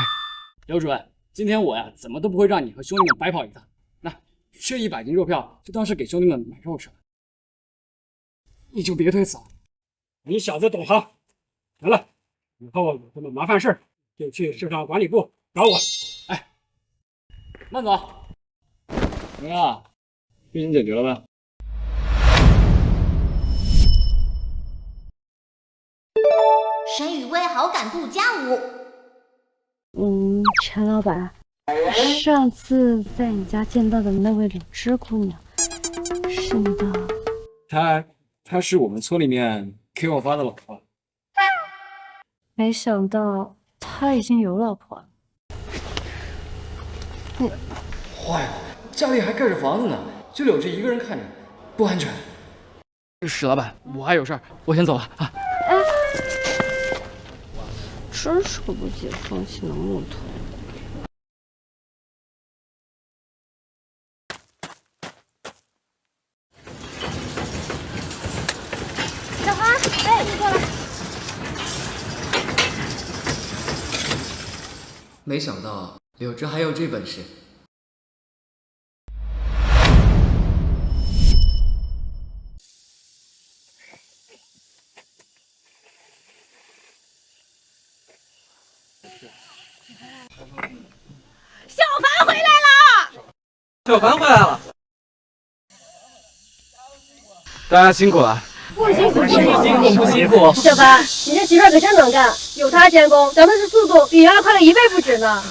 刘主任，今天我呀怎么都不会让你和兄弟们白跑一趟。那这100斤肉票就当是给兄弟们买肉吃了，你就别推辞了。你小子懂行。行了，以后有什么麻烦事就去市场管理部找我。哎，慢走。怎么样？事情解决了吧？沈雨薇好感度+5。陈老板，上次在你家见到的那位柳枝姑娘，是你的？她是我们村里面给我发的老婆。没想到她已经有老婆了。坏了，家里还盖着房子呢，就柳枝一个人看着，不安全。史老板，我还有事儿，我先走了啊。哎，真是个不解风情的木头。小花，哎，你过来。没想到柳枝还有这本事。小凡回来了！小凡回来了，大家辛苦了。不辛苦，不辛苦。小凡，你这媳妇儿可真能干，有她监工，咱们这速度比原来快了1倍不止呢。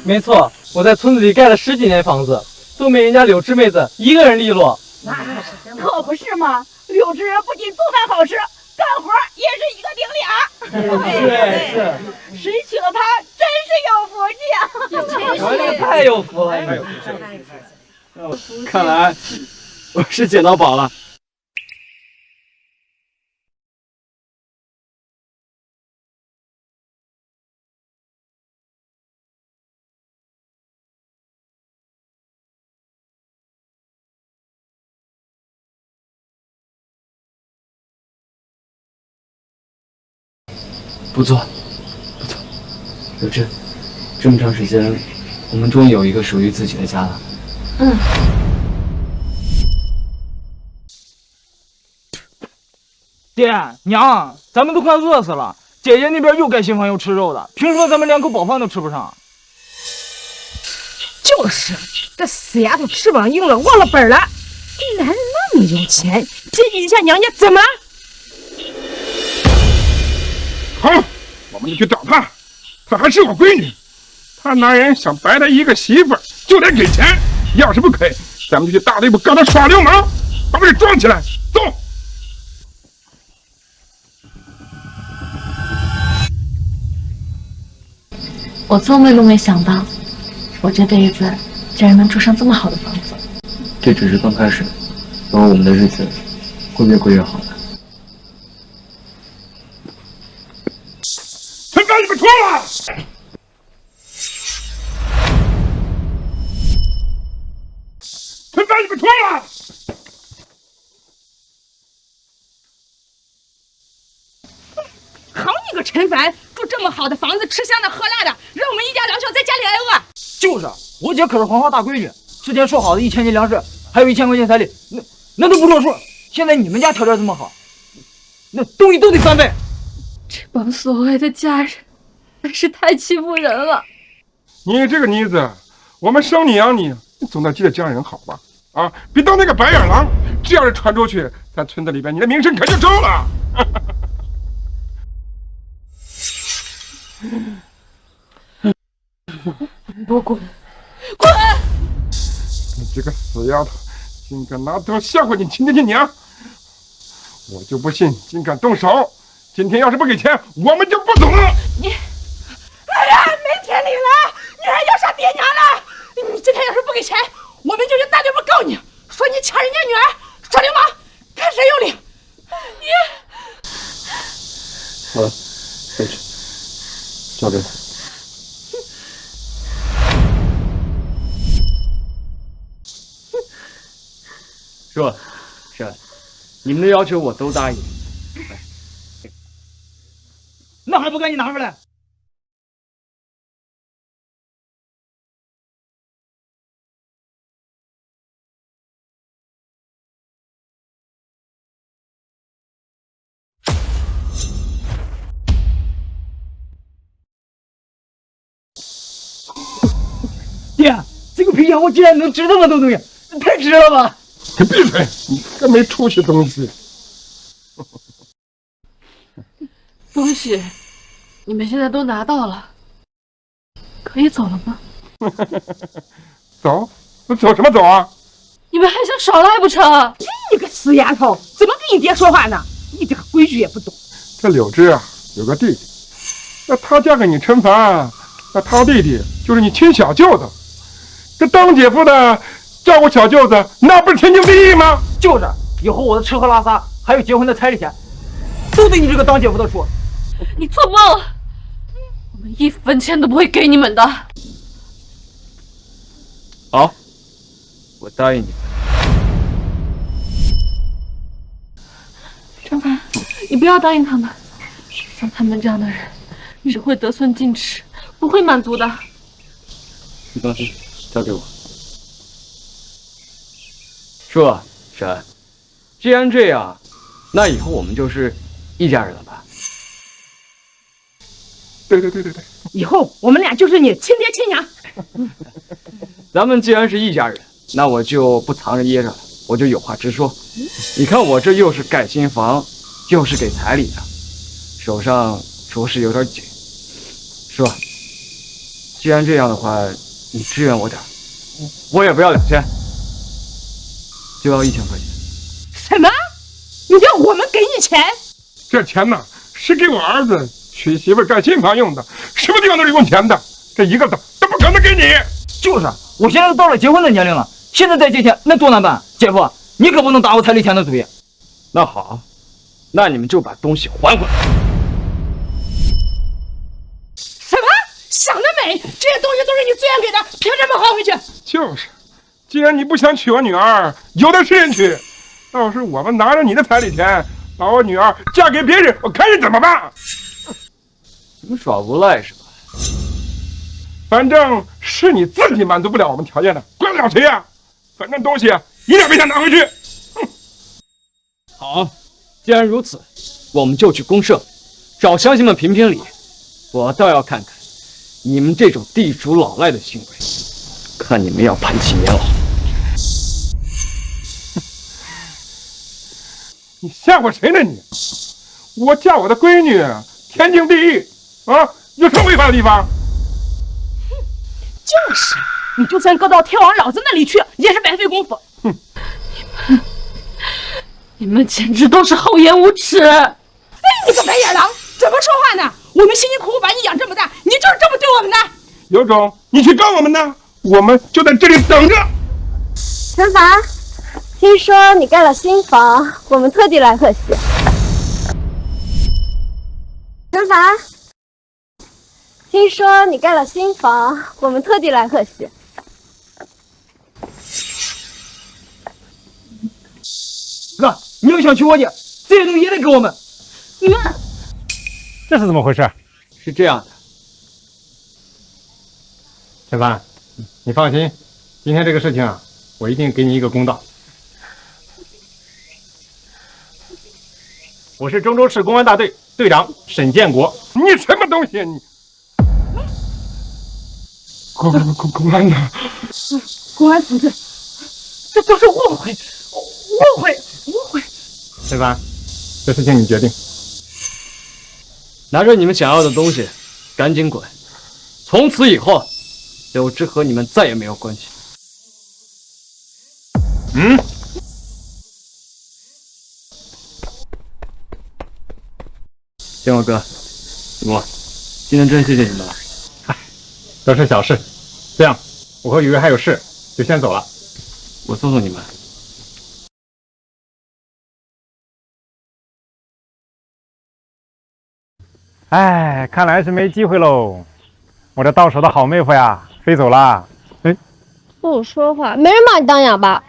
没错，我在村子里盖了10几年房子，都没人家柳枝妹子一个人利落。可不是嘛，柳枝不仅做饭好吃，干活也是一个顶脸。对，谁娶了她真是有福气啊！真是太有福了，太有福了。看来我是捡到宝了。不错，不错，柳枝，这么长时间，我们终于有一个属于自己的家了。嗯。爹娘，咱们都快饿死了。姐姐那边又盖新房又吃肉的，凭什么咱们连口饱饭都吃不上？就是，这死丫头翅膀硬了，忘了本了。男人那么有钱，接济一下娘家怎么？好，我们就去找她。她还是我闺女，她男人想白她一个媳妇儿，就得给钱。要是不给，咱们就去大队部告她耍流氓，把她给装起来。走。我做梦都没想到，我这辈子竟然能住上这么好的房子。这只是刚开始，以后我们的日子会越过越好的。陈凡，你们错了！陈凡，你们错了！好你个陈凡，住这么好的房子，吃香的喝辣的，让我们一家两口在家里挨饿。就是，我姐可是黄花大闺女，之前说好的1000斤粮食，还有1000块钱彩礼，那都不作数。现在你们家条件这么好，那东西都得翻倍。这帮所谓的家人，真是太欺负人了。你这个妮子，我们生你养你，你总得记得家人好吧？啊，别当那个白眼狼，这要是传出去，咱村子里边你的名声可就臭了。给我滚！滚！你这个死丫头，竟敢拿刀吓唬你亲爹亲娘！我就不信竟敢动手！今天要是不给钱，我们就不走了。你，哎呀，没天理了！女儿要杀爹娘了！你今天要是不给钱，我们就去大队部告你，说你抢人家女儿，耍流氓，看谁有理！好了，回去，交给我。是，你们的要求我都答应。那还不赶紧拿出来！爹，这个皮箱我竟然能值这么多东西，太值了吧！你闭嘴！你个没出息东西！东西你们现在都拿到了，可以走了吗？走？我走什么走啊？你们还想耍赖不成？你个死丫头，怎么跟你爹说话呢？你这个规矩也不懂。这柳枝啊，有个弟弟，那她嫁给你陈凡，那她弟弟就是你亲小舅子。这当姐夫的照顾小舅子，那不是天经地义吗？就是，以后我的吃喝拉撒，还有结婚的彩礼钱，都得你这个当姐夫的出。你做梦！我们1分钱都不会给你们的。好，我答应你。陈凡，你不要答应他们，像他们这样的人，只会得寸进尺，不会满足的。你放心，交给我。说，婶，既然这样，那以后我们就是一家人了吧？对，以后我们俩就是你亲爹亲娘。咱们既然是一家人，那我就不藏着掖着了，我就有话直说。你看我这又是盖新房，又是给彩礼的，手上着实有点紧。说，既然这样的话，你支援我点，我也不要2000，就要1000块钱。什么？你要我们给你钱？这钱呢，是给我儿子娶媳妇盖新房用的，什么地方都是用钱的，这一个都不可能给你。就是，我现在都到了结婚的年龄了，现在再借钱那多难办。姐夫，你可不能打我彩礼钱的主意。那好，那你们就把东西还回来。什么？想得美！这些东西都是你自愿给的，凭什么还回去？就是，既然你不想娶我女儿，有的是人娶。要是我们拿着你的彩礼钱，把我女儿嫁给别人，我看你怎么办？你们耍无赖是吧？反正是你自己满足不了我们条件的，怪得了谁呀？反正东西一定别想拿回去。好，既然如此，我们就去公社找乡亲们评评理。我倒要看看你们这种地主老赖的行为，看你们要判几年牢。你吓唬谁呢你？我嫁我的闺女，天经地义啊，有什么违法的地方？就是，你就算搁到天王老子那里去，也是白费功夫。你们简直都是厚颜无耻！哎，你个白眼狼，怎么说话呢？我们辛辛苦苦把你养这么大，你就是这么对我们的？有种你去告我们呢，我们就在这里等着。陈凡，听说你盖了新房，我们特地来贺喜。陈凡，听说你盖了新房，我们特地来贺喜。哥，你又想娶我姐，这些东西也得给我们。你们这是怎么回事？是这样的，陈凡，你放心，今天这个事情啊，我一定给你一个公道。我是中州市公安大队队长沈建国。你什么东西啊你？公安的，公安同志，这都是误会，误会。陈凡，这事情你决定。拿着你们想要的东西，赶紧滚！从此以后，柳枝和你们再也没有关系。建国哥，子墨，今天真谢谢你们了。都是小事。这样，我和雨薇还有事，就先走了。我送送你们。哎，看来是没机会喽。我这到手的好妹夫呀，飞走了。哎，不说话，没人把你当哑巴。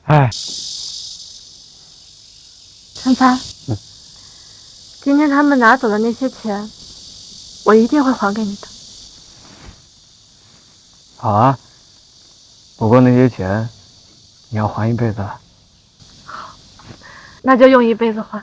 哎，陈凡，今天他们拿走的那些钱，我一定会还给你的。好啊，不过那些钱你要还一辈子啊。那就用一辈子还。